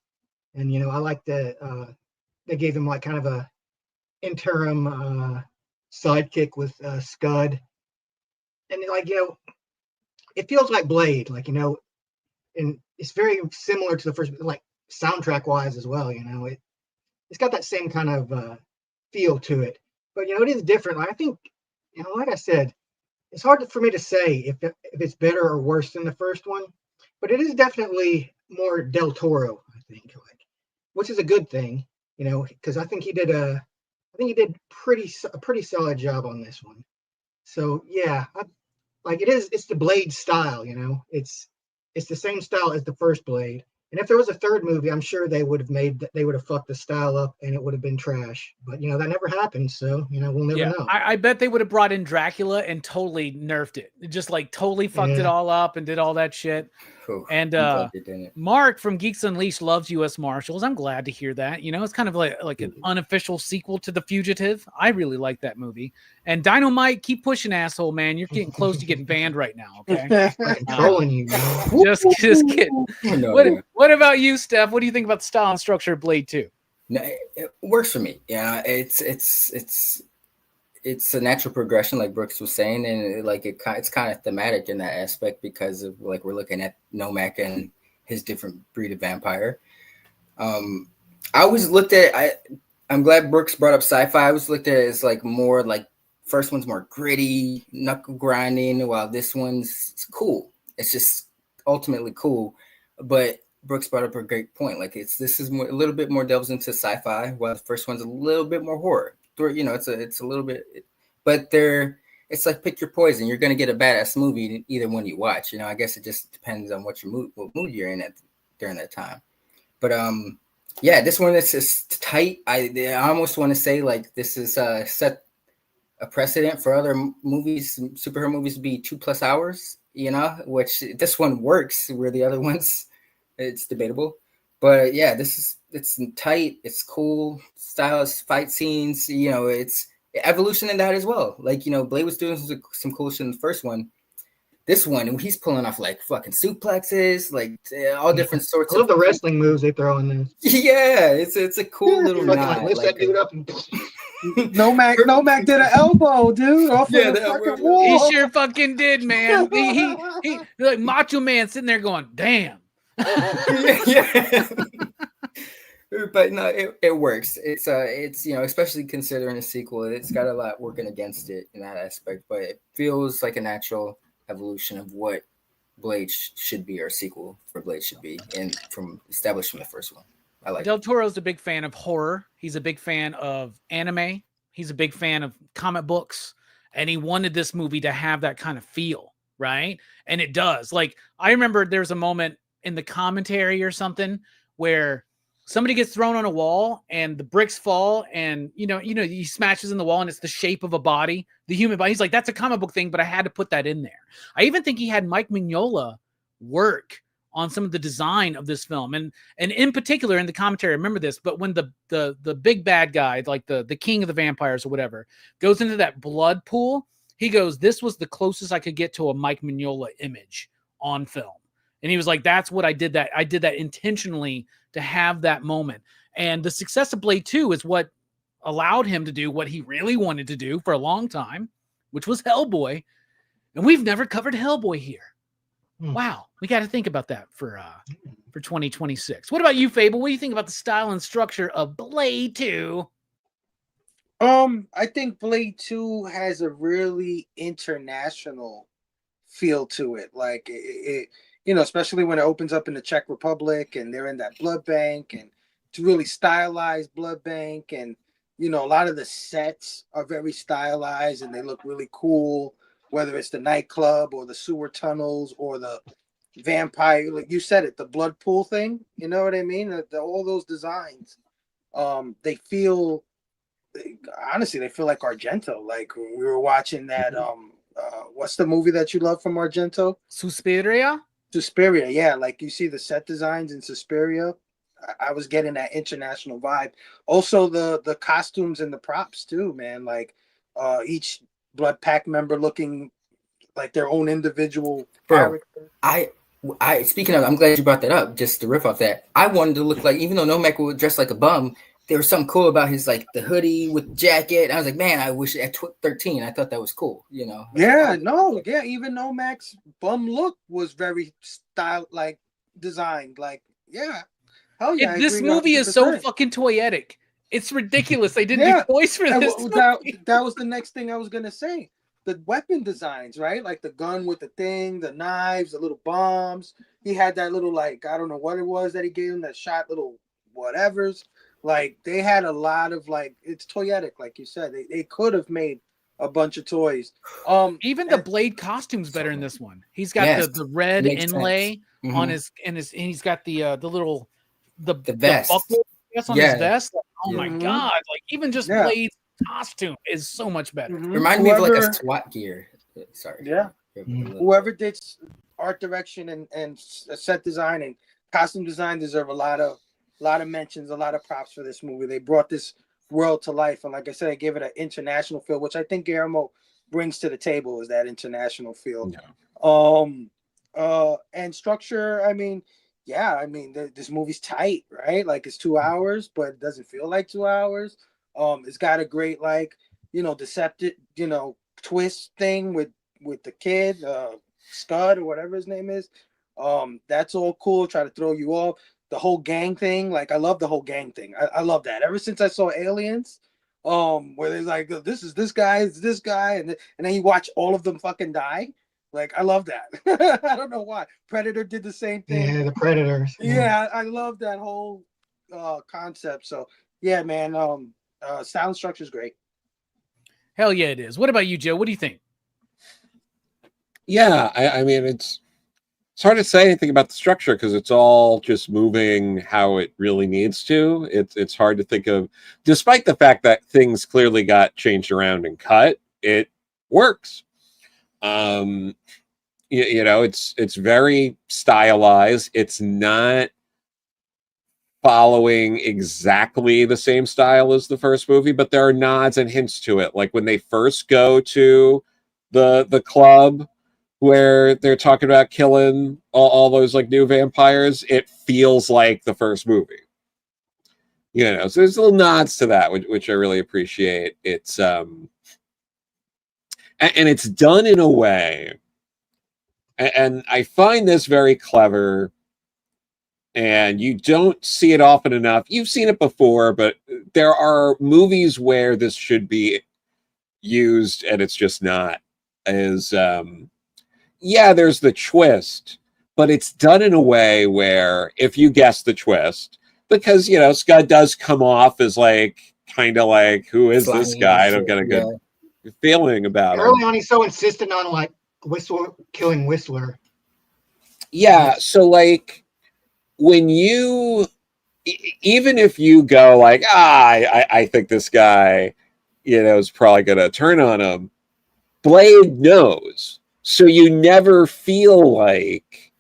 and I like that they gave him like kind of a interim sidekick with Scud. And it feels like Blade, and it's very similar to the first, like soundtrack wise as well. It's got that same kind of feel to it, but it is different. I think, like I said, it's hard for me to say if it's better or worse than the first one, but it is definitely more Del Toro, I think, which is a good thing, because I think he did a pretty solid job on this one. So yeah, it's the Blade style, it's the same style as the first Blade. And if there was a third movie, I'm sure they would have fucked the style up and it would have been trash. But that never happened, so we'll never know. I bet they would have brought in Dracula and totally nerfed it. Just totally fucked it all up and did all that shit. And Mark from Geeks Unleashed loves U.S. Marshals. I'm glad to hear that. It's kind of like an unofficial sequel to The Fugitive. I really like that movie. And Dynamite, keep pushing, asshole, man. You're getting close to getting banned right now. Okay, I'm trolling you, man. Just kidding. What about you, Steph? What do you think about the style and structure of Blade 2? No, it works for me. Yeah, it's a natural progression, like Brooks was saying, and it's kind of thematic in that aspect because of we're looking at Nomak and his different breed of vampire. I always looked at I'm glad Brooks brought up sci-fi. I always looked at it as more first one's more gritty, knuckle grinding, while this one's cool. It's just ultimately cool. But Brooks brought up a great point. This is a little bit more delves into sci-fi, while the first one's a little bit more horror. It's a little bit, but it's like pick your poison. You're gonna get a badass movie either one you watch. I guess it just depends on what mood you're in during that time. But this one is just tight. I almost want to say this is set a precedent for other movies, superhero movies, to be 2+ hours. Which this one works where the other ones it's debatable. But yeah, it's tight, it's cool, stylish fight scenes, it's evolution in that as well. Blade was doing some cool shit in the first one. This one, he's pulling off fucking suplexes, all different sorts I love the wrestling moves they throw in there. Yeah, it's a cool little nod. Lift that dude up and Nomak did an elbow, dude. Off Yeah, the the fucking elbow. wall. He sure fucking did, man. he like Macho Man sitting there going, damn. Yeah. But no, it works. It's especially considering a sequel, it's got a lot working against it in that aspect, but it feels like a natural evolution of what Blade should be, or sequel for Blade should be, and from established from the first one. I like Del Toro's a big fan of horror. He's a big fan of anime. He's a big fan of comic books, and he wanted this movie to have that kind of feel, right? And it does. Like, I remember there's a moment in the commentary or something where somebody gets thrown on a wall and the bricks fall, and he smashes in the wall and it's the shape of a body, the human body. He's like, that's a comic book thing, but I had to put that in there. I even think he had Mike Mignola work on some of the design of this film, and in particular in the commentary, remember this, but when the big bad guy, like the king of the vampires or whatever, goes into that blood pool, he goes, this was the closest I could get to a Mike Mignola image on film. And he was like, that's what I did that intentionally to have that moment. And the success of Blade 2 is what allowed him to do what he really wanted to do for a long time, which was Hellboy. And we've never covered Hellboy here. Wow, we got to think about that for 2026. What about you, Fable? What do you think about the style and structure of Blade 2? I think Blade 2 has a really international feel to it. Like it especially when it opens up in the Czech Republic and they're in that blood bank, and it's really stylized blood bank, and a lot of the sets are very stylized and they look really cool. Whether it's the nightclub or the sewer tunnels or the vampire, like you said it, the blood pool thing, you know what I mean? All those designs, they feel, honestly, they feel like Argento. Like when we were watching that, what's the movie that you love from Argento? Suspiria, yeah. Like you see the set designs in Suspiria. I was getting that international vibe. Also, the costumes and the props too, man. Like each Blood Pack member looking like their own individual character. I speaking of, I'm glad you brought that up. Just to riff off that, I wanted to look like, even though Nomak would dress like a bum, there was something cool about his, like the hoodie with the jacket. I was like, man, I wish at 13, I thought that was cool. Yeah, even Nomak's bum look was very style, like designed. Like, yeah, hell yeah. This movie 100%. Is so fucking toyetic. It's ridiculous. They didn't do toys for this. That was the next thing I was gonna say. The weapon designs, right? Like the gun with the thing, the knives, the little bombs. He had that little, like, I don't know what it was that he gave him that shot little whatevers. Like they had a lot of, like, it's toyetic, like you said. They could have made a bunch of toys. Even the Blade costume's better in this one. He's got the red inlay on his, and he's got the little the vest. The buckle on his vest. Like, oh my god! Like even just Blade's costume is so much better. Remind me of like a SWAT gear. Sorry. Yeah. Whoever did art direction and set design and costume design deserve a lot of mentions, a lot of props for this movie. They brought this world to life, and like I said, I gave it an international feel, which I think Guillermo brings to the table, is that international feel. And structure. I mean, this movie's tight, right? Like it's 2 hours, but it doesn't feel like 2 hours. It's got a great, like, deceptive, twist thing with the kid, Scud or whatever his name is. That's all cool. Try to throw you off. The whole gang thing, like I love the whole gang thing. I love that. Ever since I saw Aliens, where they're like, this is this guy, it's this guy, and then you watch all of them fucking die. Like, I love that. I don't know why. Predator did the same thing. Yeah, the Predators. Yeah, I love that whole concept. So yeah, man. Sound structure is great. Hell yeah, it is. What about you, Joe? What do you think? Yeah, I mean, it's hard to say anything about the structure because it's all just moving how it really needs to. It's hard to think of, despite the fact that things clearly got changed around and cut, it works. It's very stylized. It's not following exactly the same style as the first movie, but there are nods and hints to it. Like when they first go to the club where they're talking about killing all those like new vampires, it feels like the first movie. So there's little nods to that, which I really appreciate. It's and it's done in a way, and I find this very clever, and you don't see it often enough. You've seen it before, but there are movies where this should be used, and it's just not. There's the twist, but it's done in a way where if you guess the twist, because, Scud does come off as like kind of like, who is this Slimy guy? I and don't shit, get a good yeah. feeling about him. Early on, he's so insistent on like killing Whistler. Yeah, so like when you, even if you go like, I think this guy, is probably gonna turn on him, Blade knows. So you never feel like,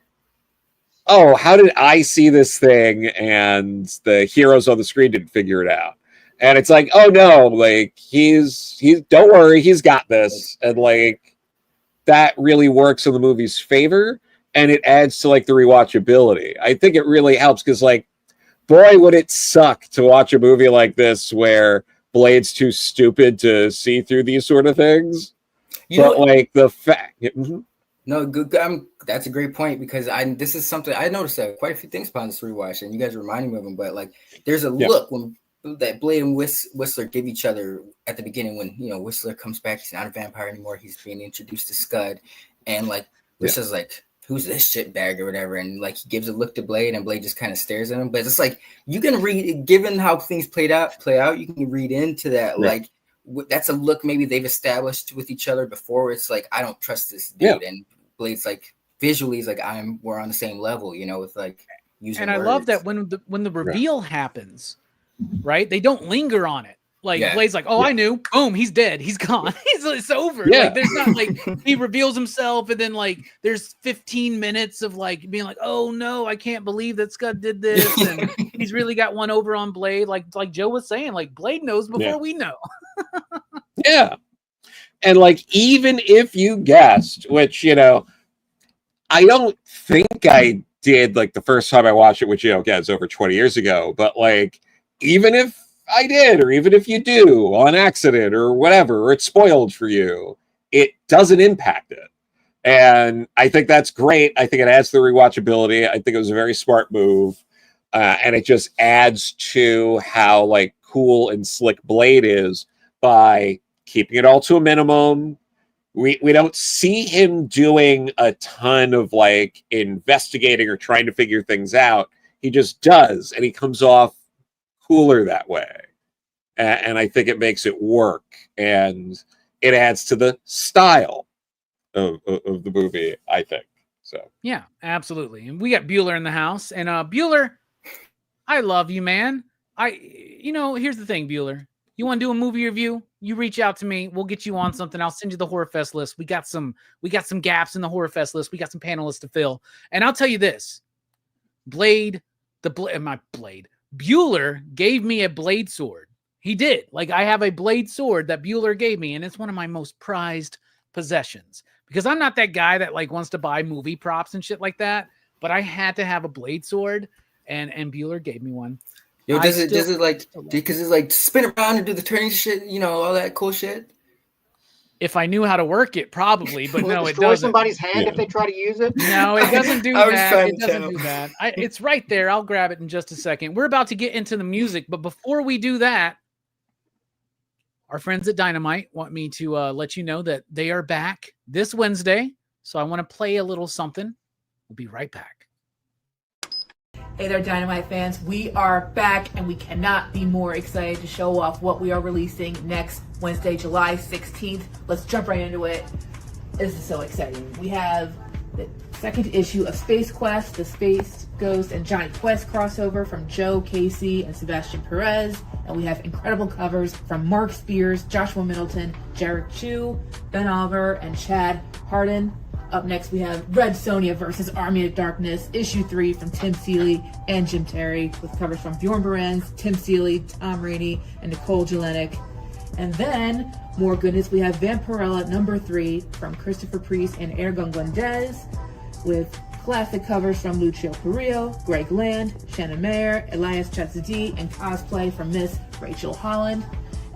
oh, how did I see this thing and the heroes on the screen didn't figure it out? And it's like, oh no, like he's don't worry, he's got this. And like that really works in the movie's favor, and it adds to like the rewatchability. I think it really helps because like, boy, would it suck to watch a movie like this where Blade's too stupid to see through these sort of things. But like the fact, no, good. That's a great point because this is something I noticed that quite a few things upon this rewatch, and you guys are reminding me of them. But like, there's a look when that Blade and Whistler give each other at the beginning when Whistler comes back. He's not a vampire anymore. He's being introduced to Scud, and like Whistler's like, who's this shitbag or whatever, and like he gives a look to Blade, and Blade just kind of stares at him. But it's like you can read, given how things play out, you can read into that like. That's a look maybe they've established with each other before. It's like, I don't trust this dude. And Blade's like, visually, he's like, we're on the same level, with like using And I words. love that when the reveal happens, right? They don't linger on it. Like Blade's like, I knew. Boom, he's dead. He's gone. It's over. Yeah. Like there's not like he reveals himself and then like there's 15 minutes of like being like, oh no, I can't believe that Scud did this. And he's really got one over on Blade. Like Joe was saying, like Blade knows before we know. Yeah. And like, even if you guessed, which, I don't think I did like the first time I watched it, which, again, it's over 20 years ago. But like, even if I did, or even if you do on accident or whatever, or it's spoiled for you, it doesn't impact it. And I think that's great. I think it adds to the rewatchability. I think it was a very smart move. And it just adds to how like cool and slick Blade is by keeping it all to a minimum. We don't see him doing a ton of like investigating or trying to figure things out. He just does, and he comes off cooler that way. And I think it makes it work, and it adds to the style of the movie, I think. So yeah, absolutely. And we got Bueller in the house, and Bueller, I love you, man. Here's the thing, Bueller. You want to do a movie review? You reach out to me. We'll get you on something. I'll send you the Horror Fest list. We got some gaps in the Horror Fest list. We got some panelists to fill. And I'll tell you this. Bueller gave me a blade sword. He did. Like, I have a blade sword that Bueller gave me, and it's one of my most prized possessions. Because I'm not that guy that like wants to buy movie props and shit like that. But I had to have a blade sword, and Bueller gave me one. Yo, does it like, because it's like spin around and do the turning shit, all that cool shit? If I knew how to work it, probably, but no, it doesn't. Destroy somebody's hand if they try to use it? No, it doesn't do that. It doesn't do that. It's right there. I'll grab it in just a second. We're about to get into the music, but before we do that, our friends at Dynamite want me to let you know that they are back this Wednesday. So I want to play a little something. We'll be right back. Hey there, Dynamite fans. We are back, and we cannot be more excited to show off what we are releasing next Wednesday, July 16th. Let's jump right into it. This is so exciting. We have the second issue of Space Quest, the Space Ghost and Johnny Quest crossover from Joe Casey and Sebastian Perez. And we have incredible covers from Mark Spears, Joshua Middleton, Jarek Chu, Ben Oliver, and Chad Harden. Up next, we have Red Sonja versus Army of Darkness, issue 3 from Tim Seeley and Jim Terry, with covers from Bjorn Berens, Tim Seeley, Tom Rainey, and Nicole Jelinek. And then, more goodness, we have Vampirella number 3 from Christopher Priest and Ergun Glendez, with classic covers from Lucio Carrillo, Greg Land, Shannon Mayer, Elias Chatzadee, and cosplay from Miss Rachel Holland.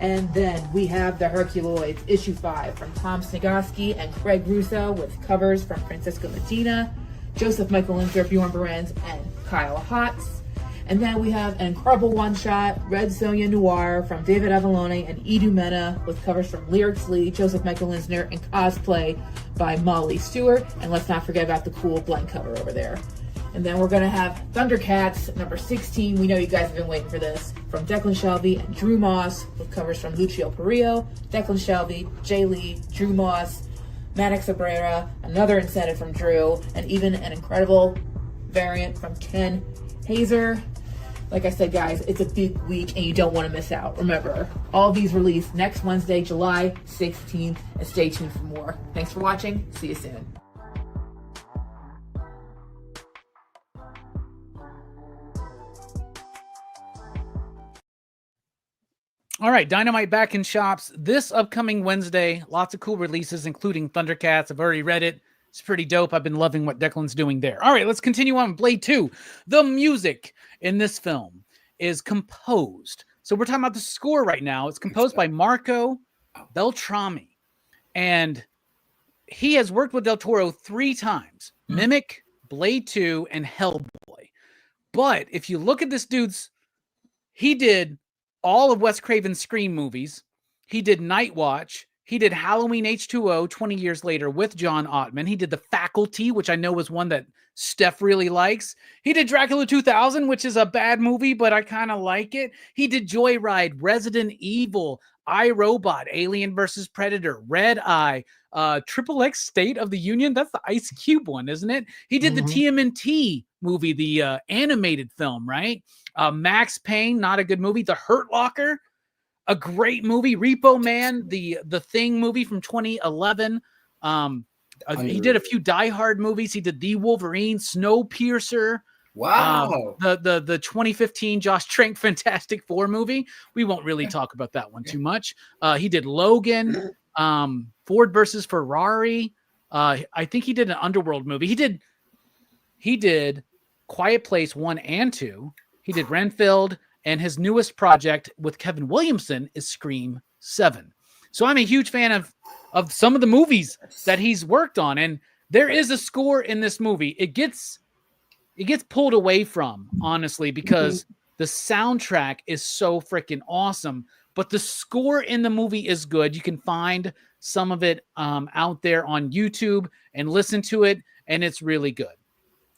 And then we have the Herculoids, issue 5 from Tom Snigoski and Craig Russo, with covers from Francisco Medina, Joseph Michael Linzer, Bjorn Berens, and Kyle Hotz. And then we have an incredible one-shot, Red Sonja Noir from David Avalone and Edu Mena, with covers from Lyrics Lee, Joseph Michael Linsner, and cosplay by Molly Stewart. And let's not forget about the cool blank cover over there. And then we're going to have Thundercats, number 16. We know you guys have been waiting for this. From Declan Shelby and Drew Moss, with covers from Lucio Perillo, Declan Shelby, Jay Lee, Drew Moss, Maddox Abrera, another incentive from Drew, and even an incredible variant from Ken Hazer. Like I said, guys, it's a big week and you don't want to miss out. Remember, all these released next Wednesday, July 16th, and stay tuned for more. Thanks for watching. See you soon. All right, Dynamite back in shops this upcoming Wednesday. Lots of cool releases, including Thundercats. I've already read it. It's pretty dope. I've been loving what Declan's doing there. All right, let's continue on with Blade 2. The music in this film is composed. So we're talking about the score right now. It's composed by Marco Beltrami. And he has worked with Del Toro 3 times. Mimic, Blade 2, and Hellboy. But if you look at this dude's, he did all of Wes Craven's Scream movies. He did Night Watch. He did Halloween H2O 20 years later with John Ottman. He did The Faculty, which I know was one that Steph really likes. He did Dracula 2000, which is a bad movie, but I kind of like it. He did Joyride, Resident Evil, iRobot, Alien vs. Predator, Red Eye, Triple X State of the Union. That's the Ice Cube one, isn't it? He did the TMNT movie, the animated film, right? Max Payne, not a good movie. The Hurt Locker, a great movie. Repo Man, the Thing movie from 2011. He did a few Die Hard movies. He did The Wolverine, Snowpiercer. Wow. The 2015 Josh Trank Fantastic Four movie. We won't really talk about that one too much. He did Logan, Ford versus Ferrari. I think he did an Underworld movie. He did Quiet Place 1 and 2. He did Renfield, and his newest project with Kevin Williamson is Scream 7. So I'm a huge fan of some of the movies that he's worked on, and there is a score in this movie. It gets pulled away from, honestly, because the soundtrack is so freaking awesome, but the score in the movie is good. You can find some of it out there on YouTube and listen to it, and it's really good.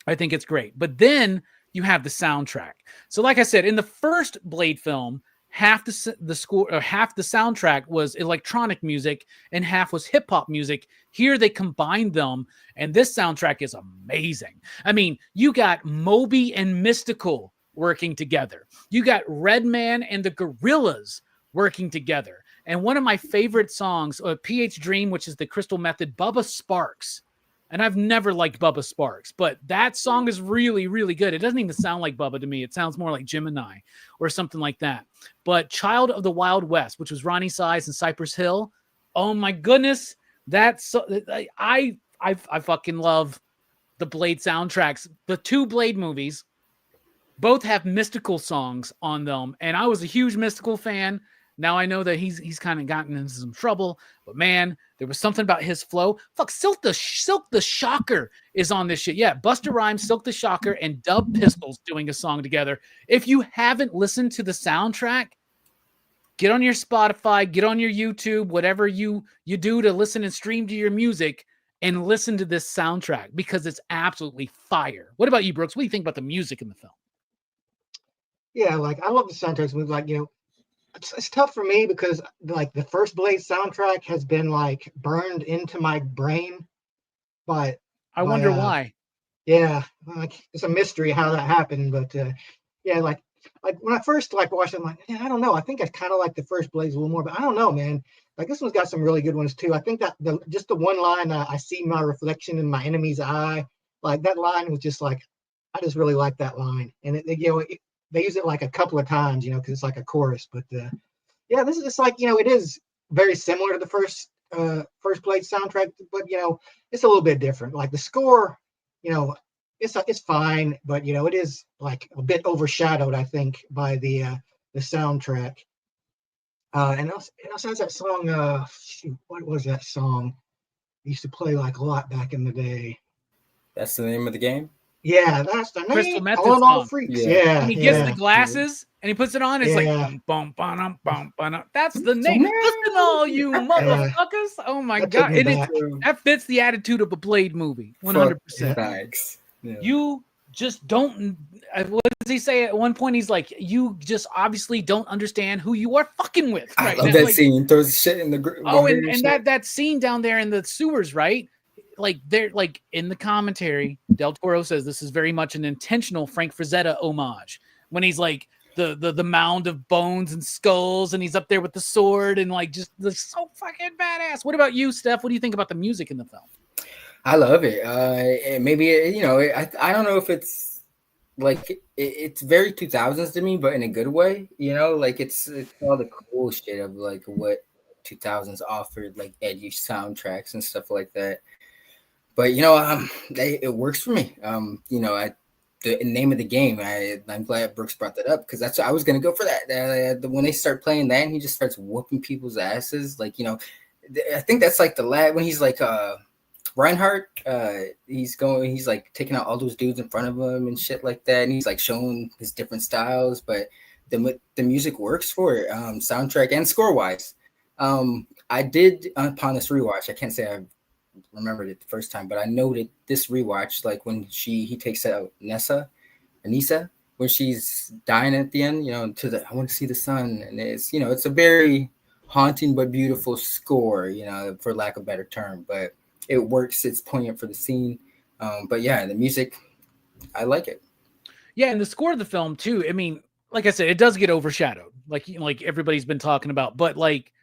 I think it's great. But then you have the soundtrack. So like I said, in the first Blade film, half the score or half the soundtrack was electronic music and half was hip hop music. Here they combined them, and this soundtrack is amazing. I mean, you got Moby and Mystical working together. You got Redman and the Gorillas working together. And one of my favorite songs, PH Dream, which is the Crystal Method, Bubba Sparks. And I've never liked Bubba Sparks, but that song is really, really good. It doesn't even sound like Bubba to me. It sounds more like Gemini or something like that. But Child of the Wild West, which was Ronnie Size and Cypress Hill. Oh my goodness. I fucking love the Blade soundtracks. The 2 Blade movies both have Mystical songs on them. And I was a huge Mystical fan. Now I know that he's kind of gotten into some trouble, but man, there was something about his flow. Fuck, Silk the Shocker is on this shit. Yeah, Busta Rhymes, Silk the Shocker, and Dub Pistols doing a song together. If you haven't listened to the soundtrack, get on your Spotify, get on your YouTube, whatever you do to listen and stream to your music, and listen to this soundtrack because it's absolutely fire. What about you, Brooks? What do you think about the music in the film? Yeah, like I love the soundtracks. Like, you know, it's tough for me because like the first Blade soundtrack has been like burned into my brain, but I wonder why. Yeah, like it's a mystery how that happened, but yeah, like when I first like watched it, I'm like, yeah, I don't know. I think I kind of like the first Blades a little more, but I don't know, man. Like this one's got some really good ones too. I think that just the one line, I see my reflection in my enemy's eye, like that line was just like, I just really like that line, and they use it like a couple of times, you know, because it's like a chorus. But yeah, this is just like, you know, it is very similar to the first Blade soundtrack, but you know, it's a little bit different. Like the score, you know, it's fine, but you know, it is like a bit overshadowed, I think, by the soundtrack. And it also has that song. Shoot, what was that song? I used to play like a lot back in the day. That's the name of the game? Yeah, that's the name. Crystal Method All song. Freaks. Yeah. And he gets the glasses and he puts it on. It's like, bum, bum, bum, bum. That's the name. Listen, all you motherfuckers. Oh my God. That fits the attitude of a Blade movie. 100%. Thanks. Yeah. You just don't. What does he say at one point? He's like, you just obviously don't understand who you are fucking with. I Right love now. that Like, scene. Throws shit in the oh, water and shit. that scene down there in the sewers, right? Like they're like in the commentary, Del Toro says this is very much an intentional Frank Frazetta homage when he's like the mound of bones and skulls, and he's up there with the sword and like just so fucking badass. What about you, Steph? What do you think about the music in the film? I love it. And maybe you know, I don't know if it's like it's very 2000s to me, but in a good way. You know, like it's all the cool shit of like what 2000s offered, like edgy soundtracks and stuff like that. But you know, it works for me. You know, the name of the game. I'm glad Brooks brought that up because that's I was gonna go for that. When they start playing that, and he just starts whooping people's asses. Like you know, I think that's like the lad when he's like Reinhardt, he's like taking out all those dudes in front of him and shit like that, and he's like showing his different styles, but the music works for it, soundtrack and score wise. I did upon this rewatch. I can't say I remembered it the first time, but I noted this rewatch, like when he takes out Anissa, when she's dying at the end, you know, I want to see the sun, and it's you know it's a very haunting but beautiful score, you know, for lack of a better term, but it works. It's poignant for the scene. But yeah, the music, I like it. Yeah, and the score of the film too. I mean, like I said, it does get overshadowed, like everybody's been talking about. But like,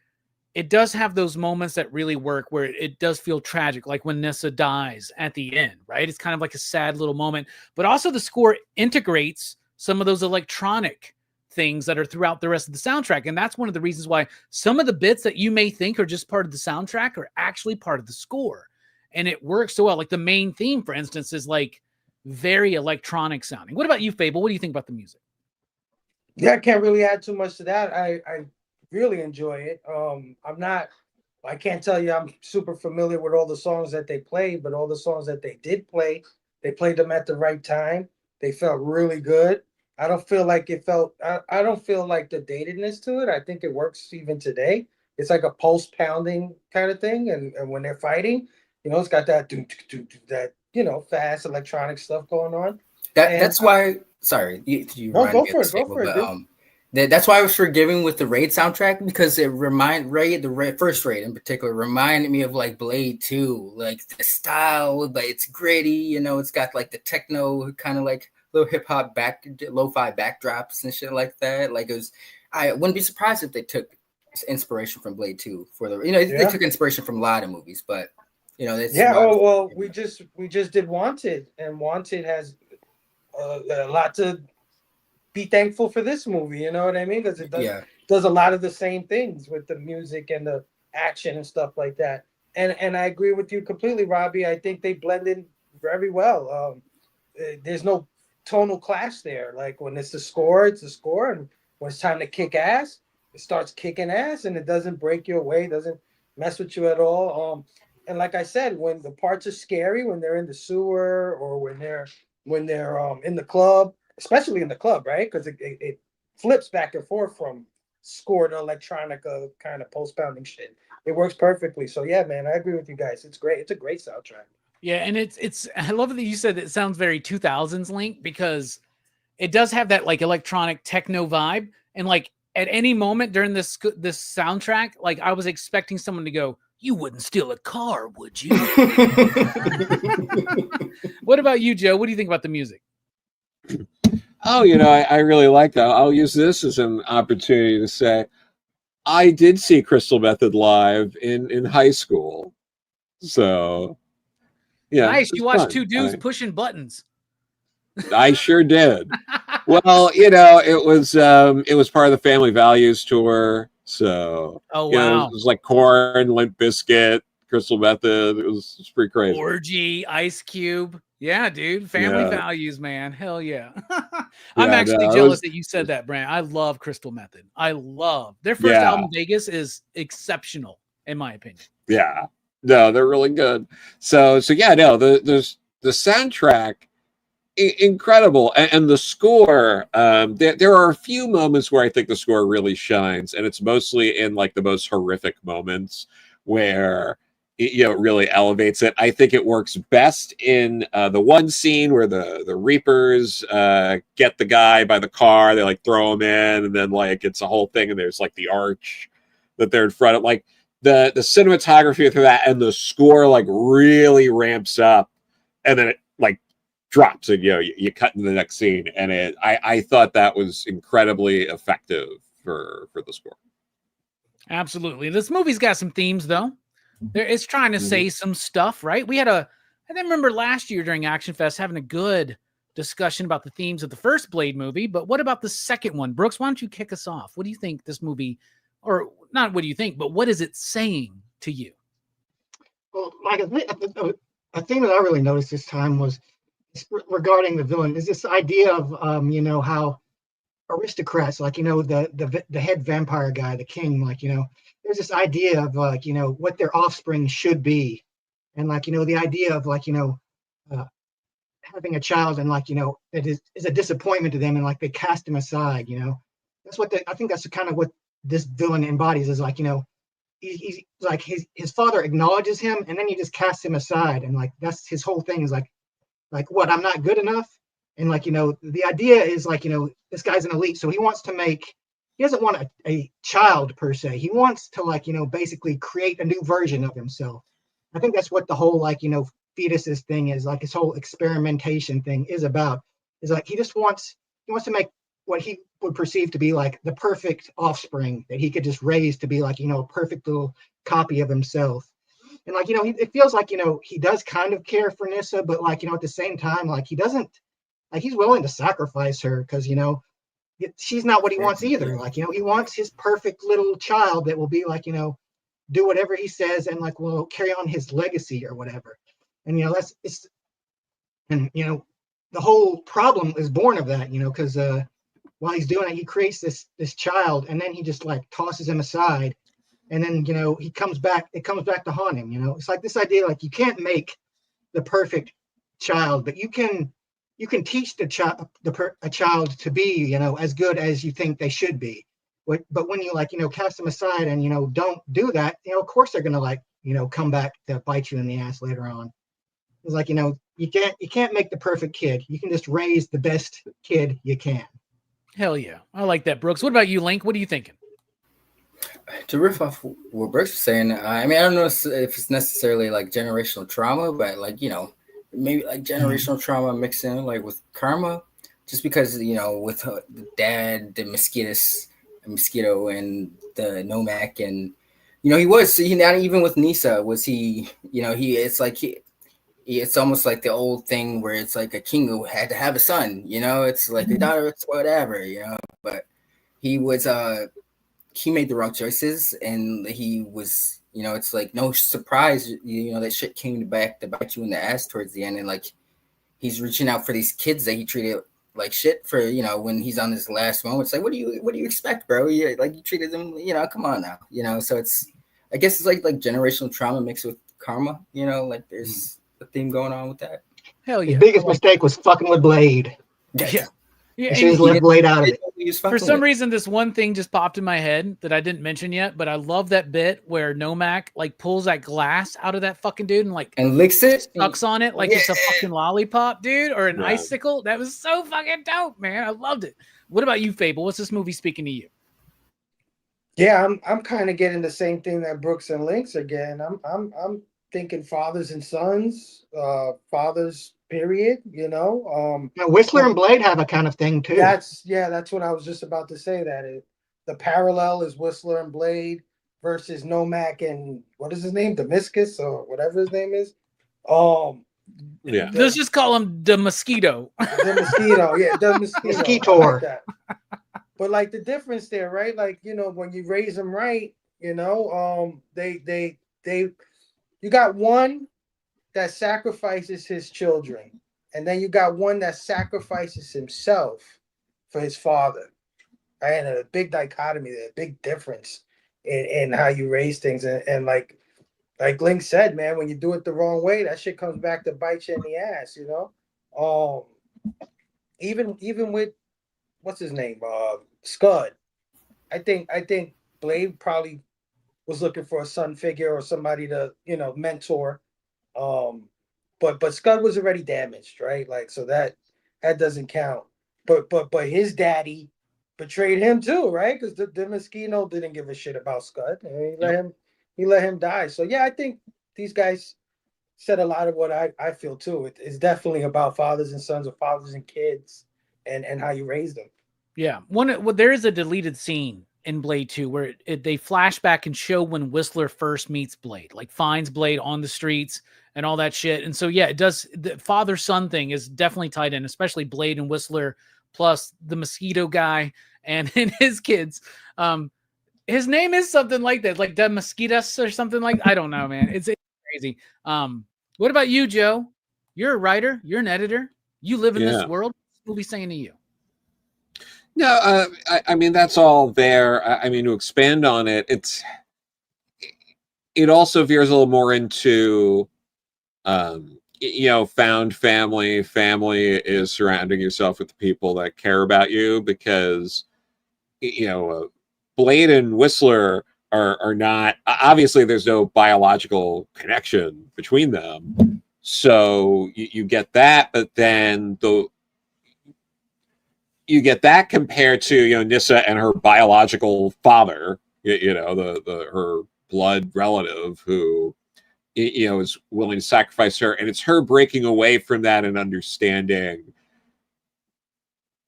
it does have those moments that really work, where it does feel tragic, like when Nissa dies at the end. Right? It's kind of like a sad little moment. But also, the score integrates some of those electronic things that are throughout the rest of the soundtrack, and that's one of the reasons why some of the bits that you may think are just part of the soundtrack are actually part of the score. And it works so well. Like the main theme, for instance, is like very electronic sounding. What about you, Fable? What do you think about the music? Yeah, I can't really add too much to that. I really enjoy it. I can't tell you I'm super familiar with all the songs that they played, but all the songs that they did play, they played them at the right time. They felt really good. I don't feel like I don't feel like the datedness to it. I think it works even today. It's like a pulse pounding kind of thing. And when they're fighting, you know, it's got that that, you know, fast electronic stuff going on. That's why. Sorry, you No, reminded go me for of it. the Go for it, dude. that's why I was forgiving with the Raid soundtrack, because it first Raid in particular reminded me of like Blade 2, like the style, like it's gritty, you know, it's got like the techno kind of like little hip hop lo-fi backdrops and shit like that. Like I wouldn't be surprised if they took inspiration from Blade 2 for the, you know, they took inspiration from a lot of movies, but you know, that's we just did Wanted, and Wanted has a lot to be thankful for this movie. You know what I mean? Because it does a lot of the same things with the music and the action and stuff like that. And I agree with you completely, Robbie. I think they blend in very well. There's no tonal clash there. Like when it's the score, it's the score, and when it's time to kick ass, it starts kicking ass, and it doesn't break you away, doesn't mess with you at all. And like I said, when the parts are scary, when they're in the sewer or when they're in the club, especially in the club, right? Because it flips back and forth from score to electronica kind of post pounding shit. It works perfectly. So yeah, man, I agree with you guys. It's great. It's a great soundtrack. Yeah, and it's I love that you said it sounds very 2000s Link, because it does have that like electronic techno vibe, and like at any moment during this soundtrack, like I was expecting someone to go, "You wouldn't steal a car, would you?" What about you, Joe? What do you think about the music? Oh, you know, I really like that. I'll use this as an opportunity to say I did see Crystal Method live in high school. So, yeah. Nice. You watched fun. two dudes pushing buttons. I sure did. Well, you know, it was part of the Family Values tour. So, oh wow, you know, it was like Korn, Limp Bizkit, Crystal Method. It was pretty crazy. Orgy, Ice Cube. Yeah, dude. Family Values, man. Hell yeah. I'm actually jealous that you said that, Brand. I love Crystal Method. I love their first album, Vegas, is exceptional, in my opinion. Yeah. No, they're really good. So yeah, no, the soundtrack, incredible, and the score. There are a few moments where I think the score really shines, and it's mostly in like the most horrific moments where it really elevates it. I think it works best in the one scene where the Reapers get the guy by the car. They like throw him in, and then like it's a whole thing, and there's like the arch that they're in front of. Like the cinematography through that and the score like really ramps up, and then it like drops, and you cut into the next scene. And I thought that was incredibly effective for the score. Absolutely. This movie's got some themes though. It's trying to say some stuff, right? I remember last year during Actionfest having a good discussion about the themes of the first Blade movie, but what about the second one? Brooks, why don't you kick us off? What do you think this movie, or not what do you think, but what is it saying to you? Well, like a thing that I really noticed this time was regarding the villain is this idea of how aristocrats, like the head vampire guy, the king, like there's this idea of like what their offspring should be, and like the idea of like having a child, and like it is a disappointment to them, and like they cast him aside. That's what I think that's kind of what this villain embodies, is like he's like his father acknowledges him, and then he just casts him aside, and like that's his whole thing, is like what, I'm not good enough. And like the idea is like this guy's an elite, so he doesn't want a child per se. He wants to like basically create a new version of himself. I think that's what the whole like fetuses thing is, like his whole experimentation thing is about, is like he wants to make what he would perceive to be like the perfect offspring that he could just raise to be like a perfect little copy of himself. And like it feels like he does kind of care for Nyssa, but like at the same time, like he doesn't, like he's willing to sacrifice her because she's not what he wants either. Like he wants his perfect little child that will be like do whatever he says, and like will carry on his legacy or whatever. And the whole problem is born of that, because while he's doing it, he creates this child, and then he just like tosses him aside, and then it comes back to haunt him. It's like this idea, like you can't make the perfect child, but you can teach a child to be as good as you think they should be. But when you like cast them aside and don't do that, of course they're gonna like come back to bite you in the ass later on. It's like you can't make the perfect kid. You can just raise the best kid you can. Hell yeah, I like that, Brooks. What about you, Link? What are you thinking? To riff off what Brooks was saying, I mean, I don't know if it's necessarily like generational trauma, but like maybe like generational trauma mixed in like with karma, just because with the dad, the mosquito, and the Nomak, and he not even with Nyssa was he it's almost like the old thing where it's like a king who had to have a son, it's like a daughter, it's whatever, but he was he made the wrong choices, and he was, it's like no surprise, that shit came back to bite you in the ass towards the end. And like, he's reaching out for these kids that he treated like shit for, when he's on his last moments. Like, what do you expect, bro? You treated them, come on now, so I guess it's like generational trauma mixed with karma, like there's a theme going on with that. Hell yeah. His biggest mistake was fucking with Blade. Yeah. Yeah, he left Blade out of it. For some reason, this one thing just popped in my head that I didn't mention yet, but I love that bit where Nomak like pulls that glass out of that fucking dude and licks it, sucks on it like it's a fucking lollipop, dude, or an icicle. That was so fucking dope, man. I loved it. What about you, Fable? What's this movie speaking to you? Yeah, I'm kind of getting the same thing that Brooks and Links are getting. I'm thinking fathers and sons, fathers. Period. Now, Whistler and Blade have a kind of thing too. That's what I was just about to say. That the parallel is Whistler and Blade versus Nomak and what is his name, Damascus or whatever his name is. Yeah. Let's just call him the Mosquito. The Mosquito, yeah, the Mosquito. Mosquitor. Like but like the difference there, right? Like when you raise them right, you got one that sacrifices his children, and then you got one that sacrifices himself for his father. Right? And a big dichotomy there, a big difference in how you raise things. And like Link said, man, when you do it the wrong way, that shit comes back to bite you in the ass, Even with what's his name, Scud. I think Blade probably was looking for a son figure or somebody to, mentor. But Scud was already damaged, right? Like, so that doesn't count. But his daddy betrayed him too, right? Because the Moschino didn't give a shit about Scud. And he let him die. So yeah, I think these guys said a lot of what I feel too. It's definitely about fathers and sons, or fathers and kids, and how you raise them. Yeah. There is a deleted scene in Blade 2 where they flash back and show when Whistler first meets Blade, like finds Blade on the streets and all that shit. And so, yeah, it does. The father-son thing is definitely tied in, especially Blade and Whistler, plus the mosquito guy and his kids. His name is something like that, like the Mosquitos or something like, I don't know, man. It's crazy. What about you, Joe? You're a writer. You're an editor. You live in this world. What's the movie saying to you? No, I mean, that's all there. I mean, to expand on it, it also veers a little more into, found family. Family is surrounding yourself with the people that care about you, because, Blade and Whistler are not, obviously there's no biological connection between them. So you get that, but then you get that compared to, Nyssa and her biological father, her blood relative who, is willing to sacrifice her. And it's her breaking away from that and understanding,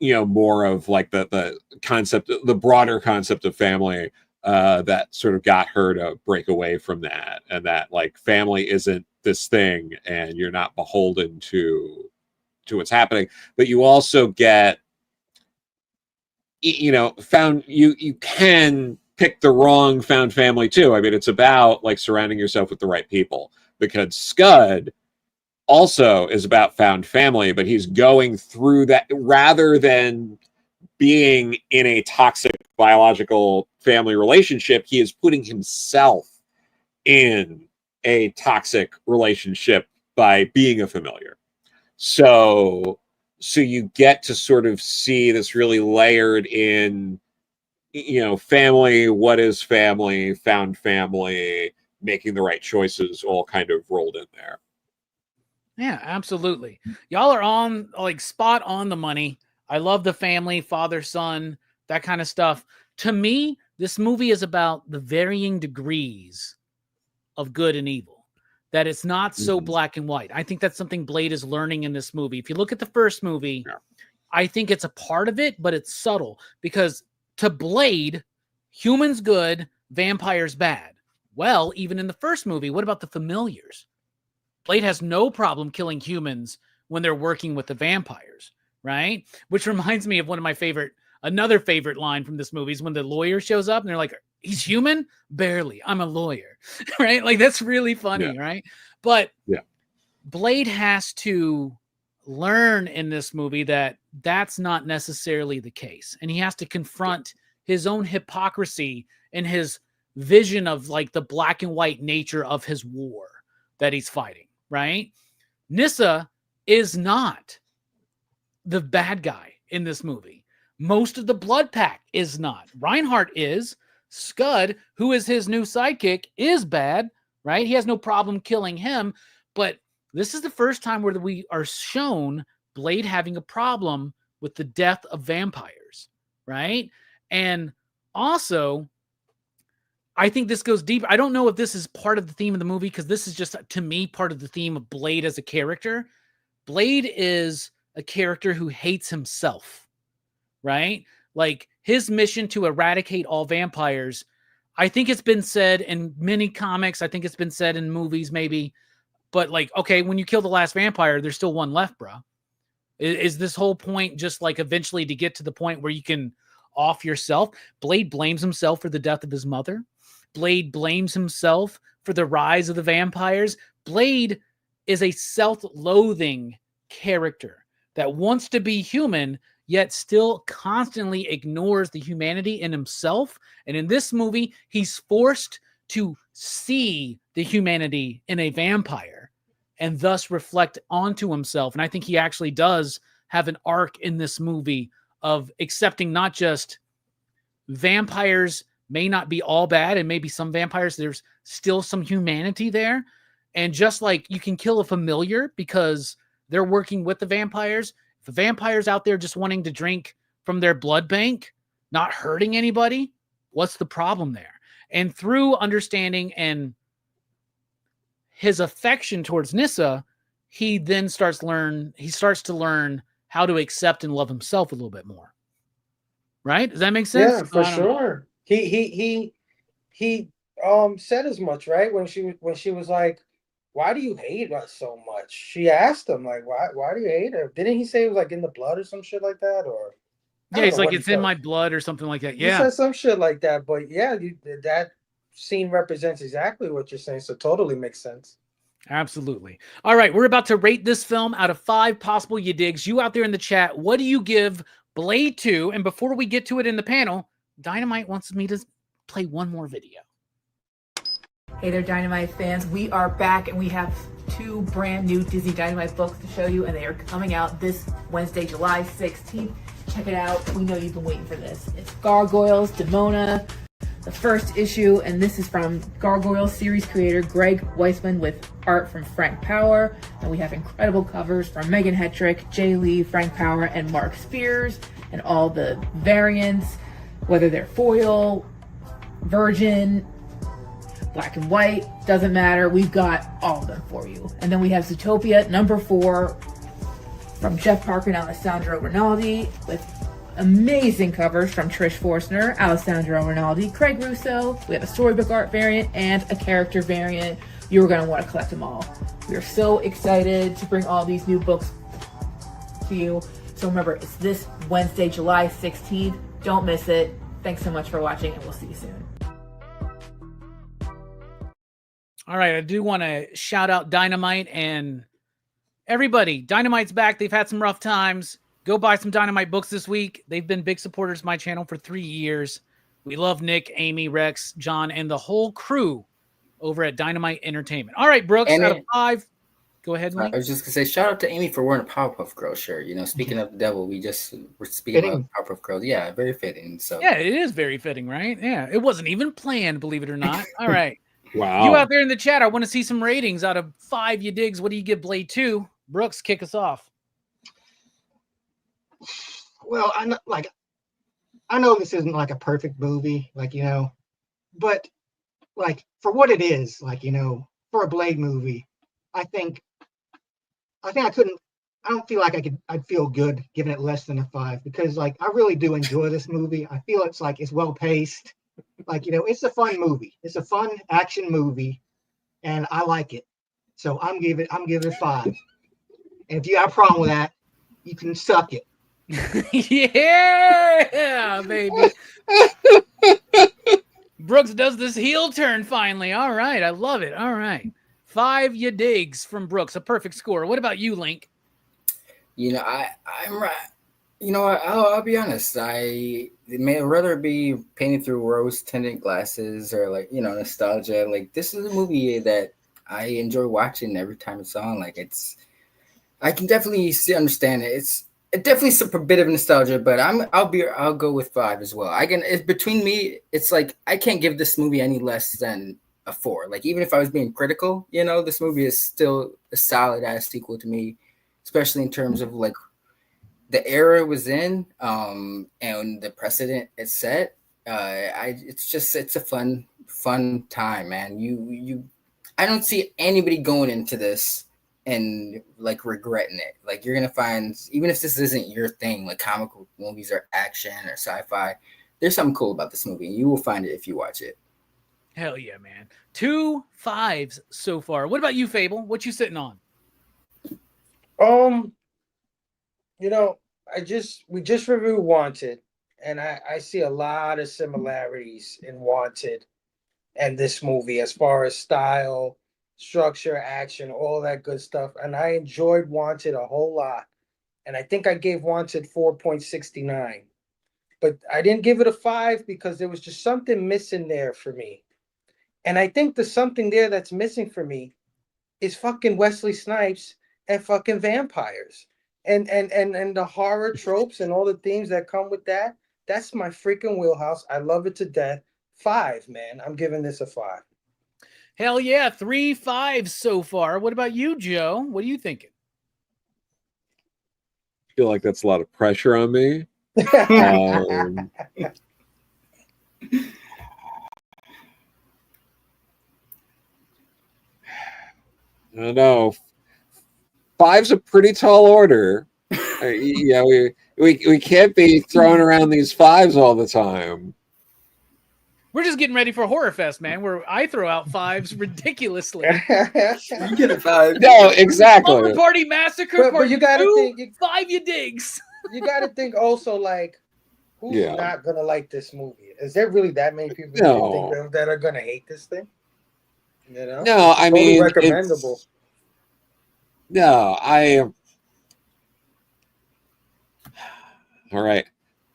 more of like the concept, the broader concept of family, that sort of got her to break away from that. And that, like, family isn't this thing and you're not beholden to what's happening. But you also get, you can pick the wrong found family too. I mean, it's about like surrounding yourself with the right people, because Scud also is about found family, but he's going through that rather than being in a toxic biological family relationship. He is putting himself in a toxic relationship by being a familiar. So you get to sort of see this really layered in, family, what is family, found family, making the right choices, all kind of rolled in there. Yeah, absolutely. Y'all are on, like, spot on the money. I love the family, father, son, that kind of stuff. To me, this movie is about the varying degrees of good and evil. That it's not so black and white. I think that's something Blade is learning in this movie. If you look at the first movie, I think it's a part of it, but it's subtle, because to Blade, humans good, vampires bad. Well, even in the first movie, what about the familiars? Blade has no problem killing humans when they're working with the vampires, right? Which reminds me of another favorite line from this movie is when the lawyer shows up and they're like, he's human? Barely. I'm a lawyer, right? Like, that's really funny, right? But Blade has to learn in this movie that that's not necessarily the case. And he has to confront his own hypocrisy and his vision of, like, the black and white nature of his war that he's fighting, right? Nyssa is not the bad guy in this movie. Most of the Blood Pack is not. Reinhardt is. Scud, who is his new sidekick, is bad, right? He has no problem killing him. But this is the first time where we are shown Blade having a problem with the death of vampires, right? And also, I think this goes deeper. I don't know if this is part of the theme of the movie, because this is just, to me, part of the theme of Blade as a character. Blade is a character who hates himself, right? Like, his mission to eradicate all vampires, I think it's been said in many comics. I think it's been said in movies, maybe. But, like, okay, when you kill the last vampire, there's still one left, bro. Is this whole point just, like, eventually to get to the point where you can off yourself? Blade blames himself for the death of his mother. Blade blames himself for the rise of the vampires. Blade is a self-loathing character that wants to be human, yet still constantly ignores the humanity in himself. And in this movie, he's forced to see the humanity in a vampire and thus reflect onto himself. And I think he actually does have an arc in this movie of accepting not just vampires may not be all bad, and maybe some vampires, there's still some humanity there. And just like you can kill a familiar because they're working with the vampires, if the vampire's out there just wanting to drink from their blood bank, not hurting anybody, what's the problem there? And through understanding and his affection towards Nyssa, he then starts to learn how to accept and love himself a little bit more. Right? Does that make sense? Yeah, for sure. He said as much, right? When she was like, "Why do you hate us so much?" She asked him, like, "Why do you hate her?" Didn't he say it was like in the blood or some shit like that? Or yeah, he's like, it's in my blood or something like that. Yeah, he said some shit like that. But yeah, that scene represents exactly what you're saying. So totally makes sense. Absolutely. All right, we're about to rate this film out of 5 possible you digs. You out there in the chat, what do you give Blade 2? And before we get to it in the panel, Dynamite wants me to play one more video. Hey there, Dynamite fans. We are back, and we have 2 brand new Disney Dynamite books to show you, and they are coming out this Wednesday, July 16th. Check it out. We know you've been waiting for this. It's Gargoyles, Demona, the first issue, and this is from Gargoyles series creator Greg Weisman with art from Frank Power. And we have incredible covers from Megan Hetrick, Jay Lee, Frank Power, and Mark Spears, and all the variants, whether they're foil, virgin, black and white, doesn't matter. We've got all of them for you. And then we have Zootopia number 4 from Jeff Parker and Alessandro Rinaldi with amazing covers from Trish Forstner, Alessandro Rinaldi, Craig Russo. We have a storybook art variant and a character variant. You're going to want to collect them all. We are so excited to bring all these new books to you. So remember, it's this Wednesday, July 16th. Don't miss it. Thanks so much for watching, and we'll see you soon. All right, I do want to shout out Dynamite and everybody. Dynamite's back. They've had some rough times. Go buy some Dynamite books this week. They've been big supporters of my channel for 3 years. We love Nick, Amy, Rex, John, and the whole crew over at Dynamite Entertainment. All right, Brooks, out of 5. Go ahead, Link. I was just going to say, shout out to Amy for wearing a Powerpuff Girl shirt. You know, speaking of the devil, we're speaking about Powerpuff Girls. Yeah, very fitting. So yeah, it is very fitting, right? Yeah, it wasn't even planned, believe it or not. All right. Wow. You out there in the chat, I want to see some ratings out of 5 you digs. What do you give Blade 2? Brooks, kick us off. Well, I know this isn't like a perfect movie, like, you know, but like for what it is, like, you know, for a Blade movie, I don't feel like I'd feel good giving it less than a 5, because like I really do enjoy this movie. I feel it's well paced. Like, you know, it's a fun movie. It's a fun action movie, and I like it. So I'm giving it a 5. And if you have a problem with that, you can suck it. Yeah, baby. Brooks does this heel turn finally. All right, I love it. All right. 5 you digs from Brooks, a perfect score. What about you, Link? You know, I'm right. You know what? I'll be honest. I may rather be painted through rose-tinted glasses or, like, you know, nostalgia. Like, this is a movie that I enjoy watching every time it's on. Like, I can definitely understand it. It definitely some a bit of nostalgia, but I'll go with 5 as well. Between me, it's like I can't give this movie any less than a 4. Like, even if I was being critical, you know, this movie is still a solid ass sequel to me, especially in terms of like the era it was in, and the precedent it set. It's a fun time, man. I don't see anybody going into this and like regretting it. Like, you're gonna find, even if this isn't your thing, like comic book movies or action or sci-fi, there's something cool about this movie. You will find it if you watch it. Hell yeah, man. 2 5s so far. What about you, Fable? What you sitting on? You know, we just reviewed Wanted, and I see a lot of similarities in Wanted and this movie as far as style, structure, action, all that good stuff. And I enjoyed Wanted a whole lot. And I think I gave Wanted 4.69. But I didn't give it a 5 because there was just something missing there for me. And I think the something there that's missing for me is fucking Wesley Snipes and fucking vampires. And the horror tropes and all the themes that come with that. That's my freaking wheelhouse. I love it to death. 5, man. I'm giving this a 5. Hell yeah, 3 5s so far. What about you, Joe? What are you thinking? I feel like that's a lot of pressure on me. I don't know. 5's a pretty tall order. Yeah, we can't be throwing around these 5s all the time. We're just getting ready for Horror Fest, man, where I throw out 5s ridiculously. You get a 5. No, exactly. Slumber Party Massacre, But you gotta 2, think 5 you digs. you gotta think also like who's Yeah. not gonna like this movie? Is there really that many people you No. can think of that are gonna hate this thing? You know? No, I Totally mean, recommendable. No, all right.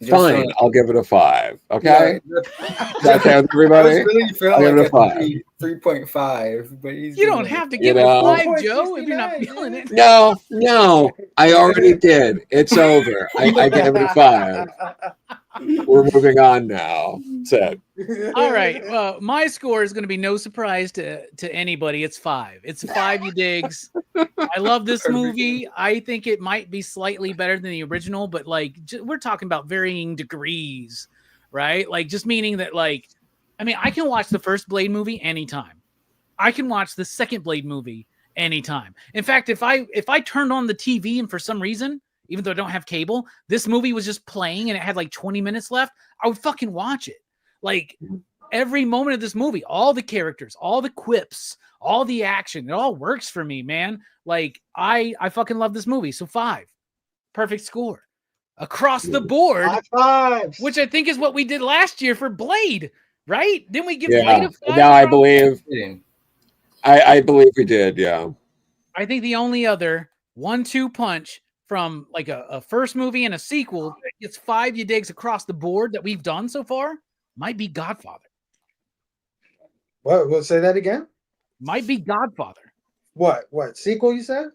Fine, I'll give it a 5. Okay, that's with everybody. I was really feeling I'll give like it a 5. 3.5, but he's You doing don't it. have to You give it know. 5, Joe, if you're not 4.69, feeling it. No, I already did. It's over. I gave it a 5. We're moving on now. That's it. All right. Well, my score is going to be no surprise to anybody. It's 5. It's 5 you digs. I love this movie. I think it might be slightly better than the original, but like we're talking about varying degrees, right? Like just meaning that like, I mean, I can watch the first Blade movie anytime. I can watch the second Blade movie anytime. In fact, if I turned on the TV and for some reason, even though I don't have cable, this movie was just playing and it had like 20 minutes left, I would fucking watch it. Like every moment of this movie, all the characters, all the quips, all the action, it all works for me, man. Like I fucking love this movie. So 5, perfect score across the board, 5. which I think is what we did last year for Blade, right? Didn't we give Blade Yeah. a 5? Now I believe we did. Yeah. I think the only other 1-2 punch from like a first movie and a sequel that gets 5 you digs across the board that we've done so far might be Godfather. What? We'll say that again? Might be Godfather. What sequel you said?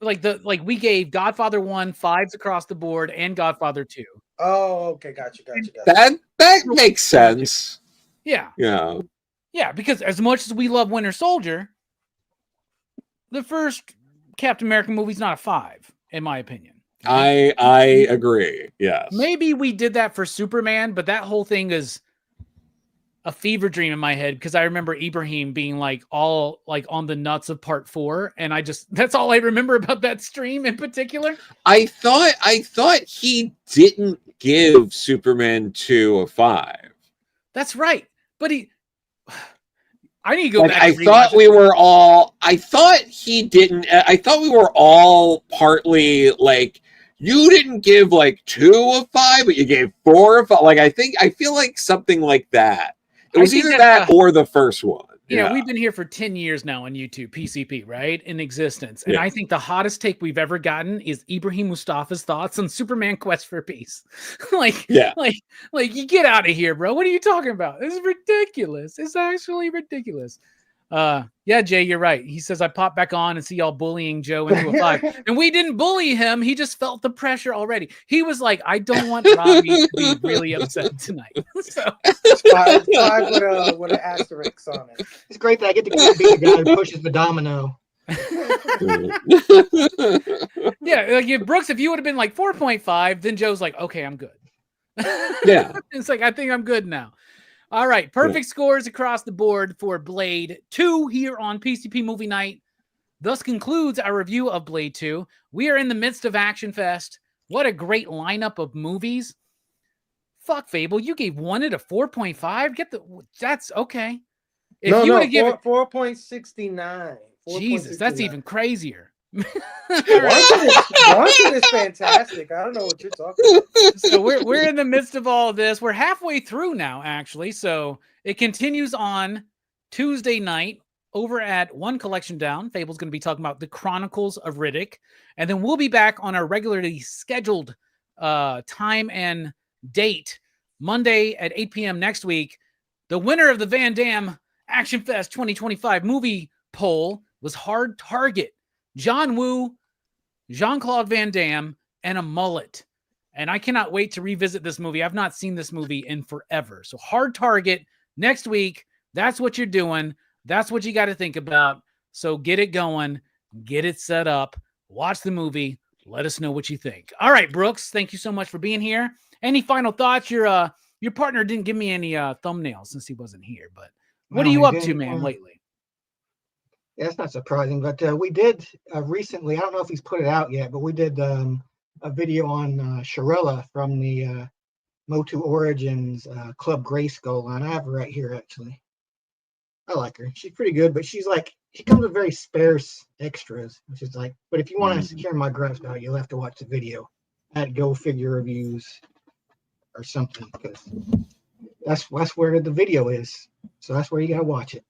Like we gave Godfather 1 5s across the board and Godfather 2. Oh, okay, got you. That makes sense. Yeah. Yeah. Yeah, because as much as we love Winter Soldier, the first Captain America movie's not a 5, in my opinion. I agree. Yes. Maybe we did that for Superman, but that whole thing is a fever dream in my head because I remember Ibrahim being like all like on the nuts of part 4, and that's all I remember about that stream in particular. I thought he didn't give Superman 2 a 5. That's right, but I need to go back. I thought we were all partly like, you didn't give like 2 a 5, but you gave 4 a 5. Like I feel like something like that. It was either that or the first one. You know, we've been here for 10 years now on YouTube, PCP, right? In existence. And I think the hottest take we've ever gotten is Ibrahim Mustafa's thoughts on Superman Quest for Peace. like you get out of here, bro. What are you talking about? This is ridiculous. It's actually ridiculous. Yeah, Jay, you're right. He says I pop back on and see y'all bullying Joe into a 5. And we didn't bully him. He just felt the pressure already. He was like, I don't want Robbie to be really upset tonight. So 5 with an asterisk on it. It's great that I get to be the guy who pushes the domino. Yeah, like Brooks, if you would have been like 4.5, then Joe's like, okay, I'm good. Yeah. It's like, I think I'm good now. All right, perfect scores across the board for Blade 2 here on PCP Movie Night. Thus concludes our review of Blade 2. We are in the midst of Actionfest. What a great lineup of movies. Fuck, Fable, you gave one at a 4.5? That's okay. If you would have given 4.69. Jesus, that's even crazier. Wanted is fantastic. I don't know what you're talking about. So we're in the midst of all of this. We're halfway through now, actually. So it continues on Tuesday night over at One Collection Down. Fable's going to be talking about the Chronicles of Riddick. And then we'll be back on our regularly scheduled time and date, Monday at 8 p.m. next week. The winner of the Van Damme Action Fest 2025 movie poll was Hard Target. John Woo, Jean-Claude Van Damme, and a mullet. And I cannot wait to revisit this movie. I've not seen this movie in forever. So Hard Target, Next week, that's what you're doing. That's what you got to think about. So get it going, get it set up, watch the movie. Let us know what you think. All right, Brooks, thank you so much for being here. Any final thoughts? Your partner didn't give me any thumbnails since he wasn't here, but what are you up to, man, lately? Yeah, that's not surprising, but we did recently, I don't know if he's put it out yet, but we did a video on Shirella from the Motu Origins Club Grayskull, and I have her right here, actually. I like her. She's pretty good, but she comes with very sparse extras, which is like, but if you want to hear my gripes about it, you'll have to watch the video at Go Figure Reviews or something, because that's where the video is. So that's where you got to watch it.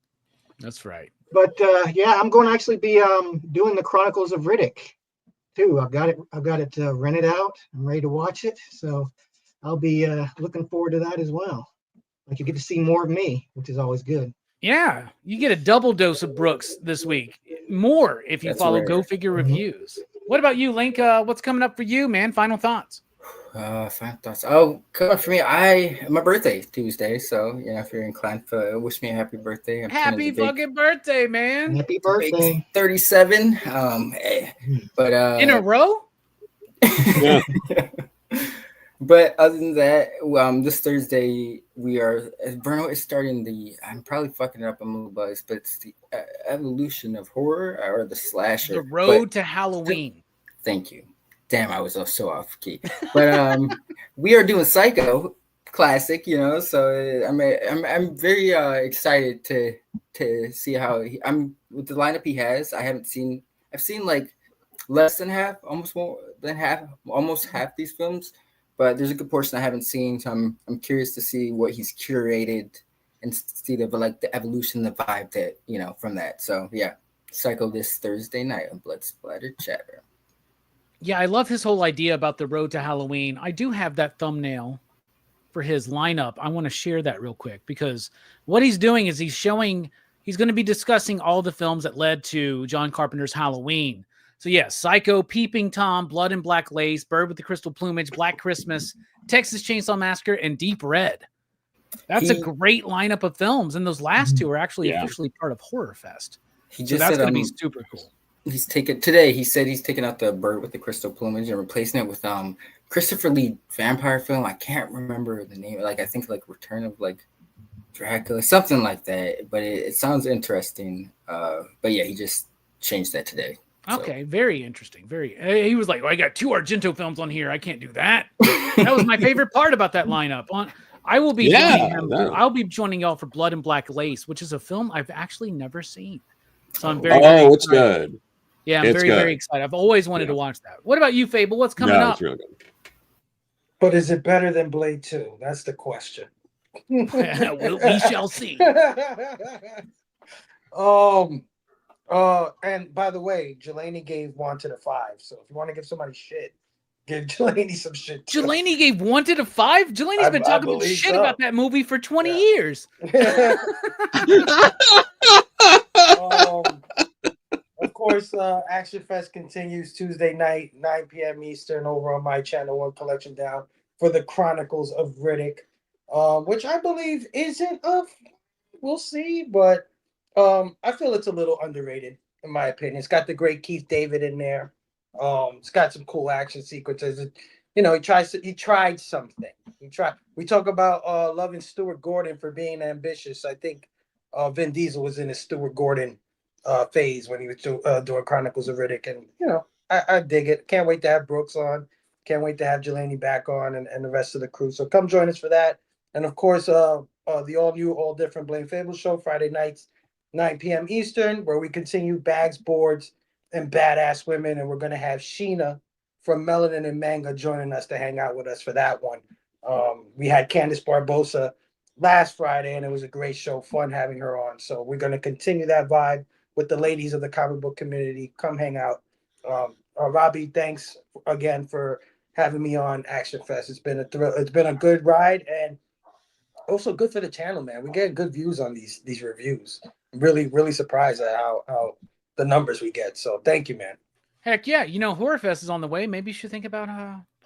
That's right. But yeah, I'm going to actually be doing the Chronicles of Riddick too. I've got it rented out. I'm ready to watch it. So I'll be looking forward to that as well. Like, you get to see more of me, which is always good. Yeah, you get a double dose of Brooks this week. More if you follow rare. Go Figure Reviews. What about you, Link? What's coming up for you, man? Final thoughts. Final thoughts. Oh, come on for me. My birthday Tuesday, so if you're inclined to wish me a happy birthday. Happy fucking birthday, man! Happy birthday. 37. But in a row. Yeah. But other than that, this Thursday Bruno is starting I'm probably fucking it up, I'm a little buzzed, but it's the evolution of horror, or the slasher. The Road to Halloween. Thank you. Damn, I was so off key. But we are doing Psycho classic, so I'm very excited to see how I'm with the lineup he has. I've seen like less than half, almost more than half, almost half these films. But there's a good portion I haven't seen, so I'm curious to see what he's curated and see the evolution, the vibe that from that. So yeah, Psycho this Thursday night on Blood Splatter Chatter. Yeah, I love his whole idea about the Road to Halloween. I do have that thumbnail for his lineup. I want to share that real quick, because what he's doing is he's going to be discussing all the films that led to John Carpenter's Halloween. So yeah, Psycho, Peeping Tom, Blood and Black Lace, Bird with the Crystal Plumage, Black Christmas, Texas Chainsaw Massacre, and Deep Red. That's a great lineup of films, and those last two are actually officially part of Horror Fest. So that's going to be super cool. He said he's taking out the Bird with the Crystal Plumage and replacing it with Christopher Lee vampire film. I can't remember the name. Like, I think like Return of like Dracula, something like that. But it sounds interesting. But yeah, he just changed that today. Okay, very interesting. He was like, I got 2 Argento films on here. I can't do that. That was my favorite part about that lineup. I will be joining him. I'll be joining y'all for Blood and Black Lace, which is a film I've actually never seen. So I'm very it's good. Yeah, I'm very excited. I've always wanted to watch that. What about you, Fable? What's coming up? It's real good. But is it better than Blade 2? That's the question. We shall see. And by the way, Jelani gave Wanted a 5. So if you want to give somebody shit, give Jelani some shit too. Jelani gave Wanted a 5? Jelani's been talking shit about that movie for 20 years. Of course, Actionfest continues Tuesday night, 9 p.m. Eastern, over on my channel, One Collection Down, for the Chronicles of Riddick, which I believe isn't we'll see, but I feel it's a little underrated, in my opinion. It's got the great Keith David in there. It's got some cool action sequences. He tried something. We talk about loving Stuart Gordon for being ambitious. I think Vin Diesel was in his Stuart Gordon phase when he was doing Chronicles of Riddick, and I dig it. Can't wait to have Brooks on. Can't wait to have Jelani back on, and the rest of the crew. So come join us for that. And of course, the all new, all different Blame Fable show, Friday nights, 9 p.m. Eastern, where we continue Bags, Boards, and Badass Women. And we're going to have Sheena from Melanin and Manga joining us to hang out with us for that one. We had Candice Barbosa last Friday, and it was a great show. Fun having her on. So we're going to continue that vibe with the ladies of the comic book community. Come hang out. Robbie, thanks again for having me on Actionfest. It's been a thrill. It's been a good ride, and also good for the channel, man. We get good views on these reviews. I'm really surprised at how the numbers we get. So thank you, man. Heck yeah. Horror Fest is on the way. Maybe you should think about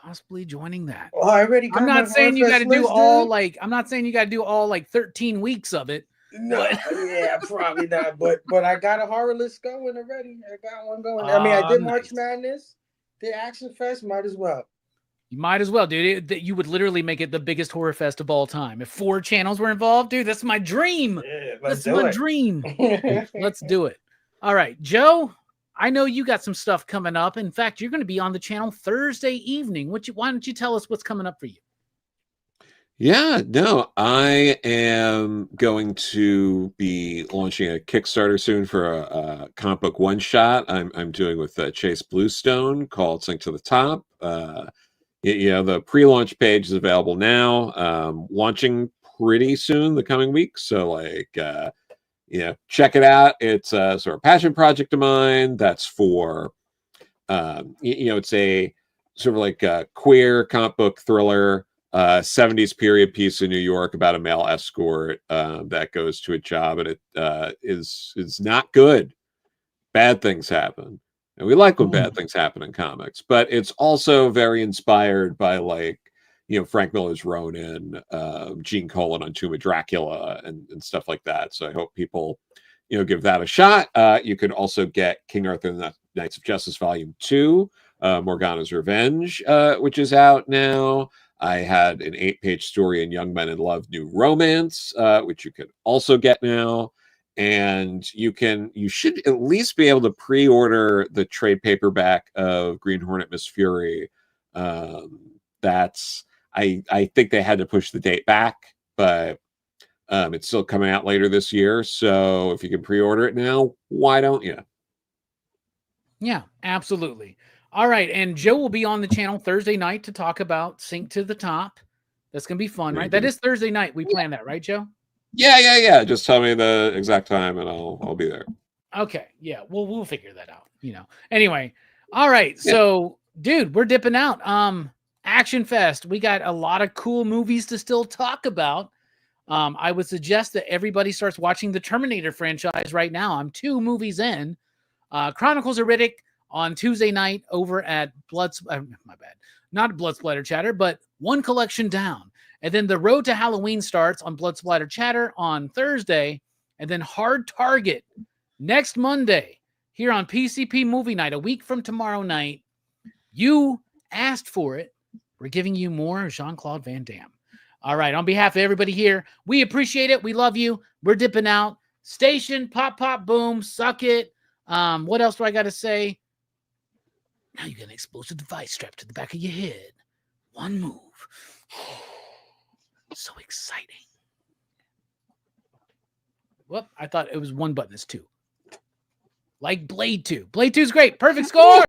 possibly joining that. Oh, I already got I'm not my saying you got to Horrorfest do list, all dude. like. I'm not saying you got to do all like 13 weeks of it. No, yeah, probably not. But I got a horror list going already. I got one going. I mean, I did March Madness, did Actionfest. Might as well. You might as well, dude. You would literally make it the biggest horror fest of all time if 4 channels were involved, dude. That's my dream. Yeah, That's my dream. Let's do it. All right, Joe. I know you got some stuff coming up. In fact, you're going to be on the channel Thursday evening. Why don't you tell us what's coming up for you? Yeah, no, I am going to be launching a Kickstarter soon for a comic book one shot. I'm doing with Chase Bluestone called "Sink to the Top." The pre-launch page is available now. Launching pretty soon, the coming weeks. So check it out. It's a sort of passion project of mine. That's for it's a sort of like a queer comic book thriller. 70s period piece in New York about a male escort that goes to a job, and it is not good. Bad things happen, and we like when bad things happen in comics. But it's also very inspired by Frank Miller's Ronin, Gene Colan on Tomb of Dracula, and stuff like that. So I hope people give that a shot. You can also get King Arthur and the Knights of Justice Volume 2, Morgana's Revenge, which is out now. I had an 8-page story in Young Men in Love, New Romance, which you can also get now. And you should at least be able to pre-order the trade paperback of Green Hornet, Miss Fury. I think they had to push the date back, but it's still coming out later this year. So if you can pre-order it now, why don't you? Yeah, absolutely. All right, and Joe will be on the channel Thursday night to talk about Sink to the Top. That's going to be fun, right? That is Thursday night. We plan that, right, Joe? Yeah. Just tell me the exact time, and I'll be there. Okay, yeah, we'll figure that out. Anyway, all right. Yeah. So, dude, we're dipping out. Actionfest. We got a lot of cool movies to still talk about. I would suggest that everybody starts watching the Terminator franchise right now. I'm 2 movies in. Chronicles of Riddick on Tuesday night over at not Blood Splatter Chatter, but One Collection Down. And then the Road to Halloween starts on Blood Splatter Chatter on Thursday, and then Hard Target next Monday here on PCP Movie Night, a week from tomorrow night. You asked for it. We're giving you more Jean-Claude Van Damme. All right, on behalf of everybody here, we appreciate it. We love you. We're dipping out. Station, pop, pop, boom, suck it. What else do I got to say? Now you got an explosive device strapped to the back of your head. One move. So exciting. Well, I thought it was one button. It's 2. Like Blade 2. Blade 2 is great. Perfect score.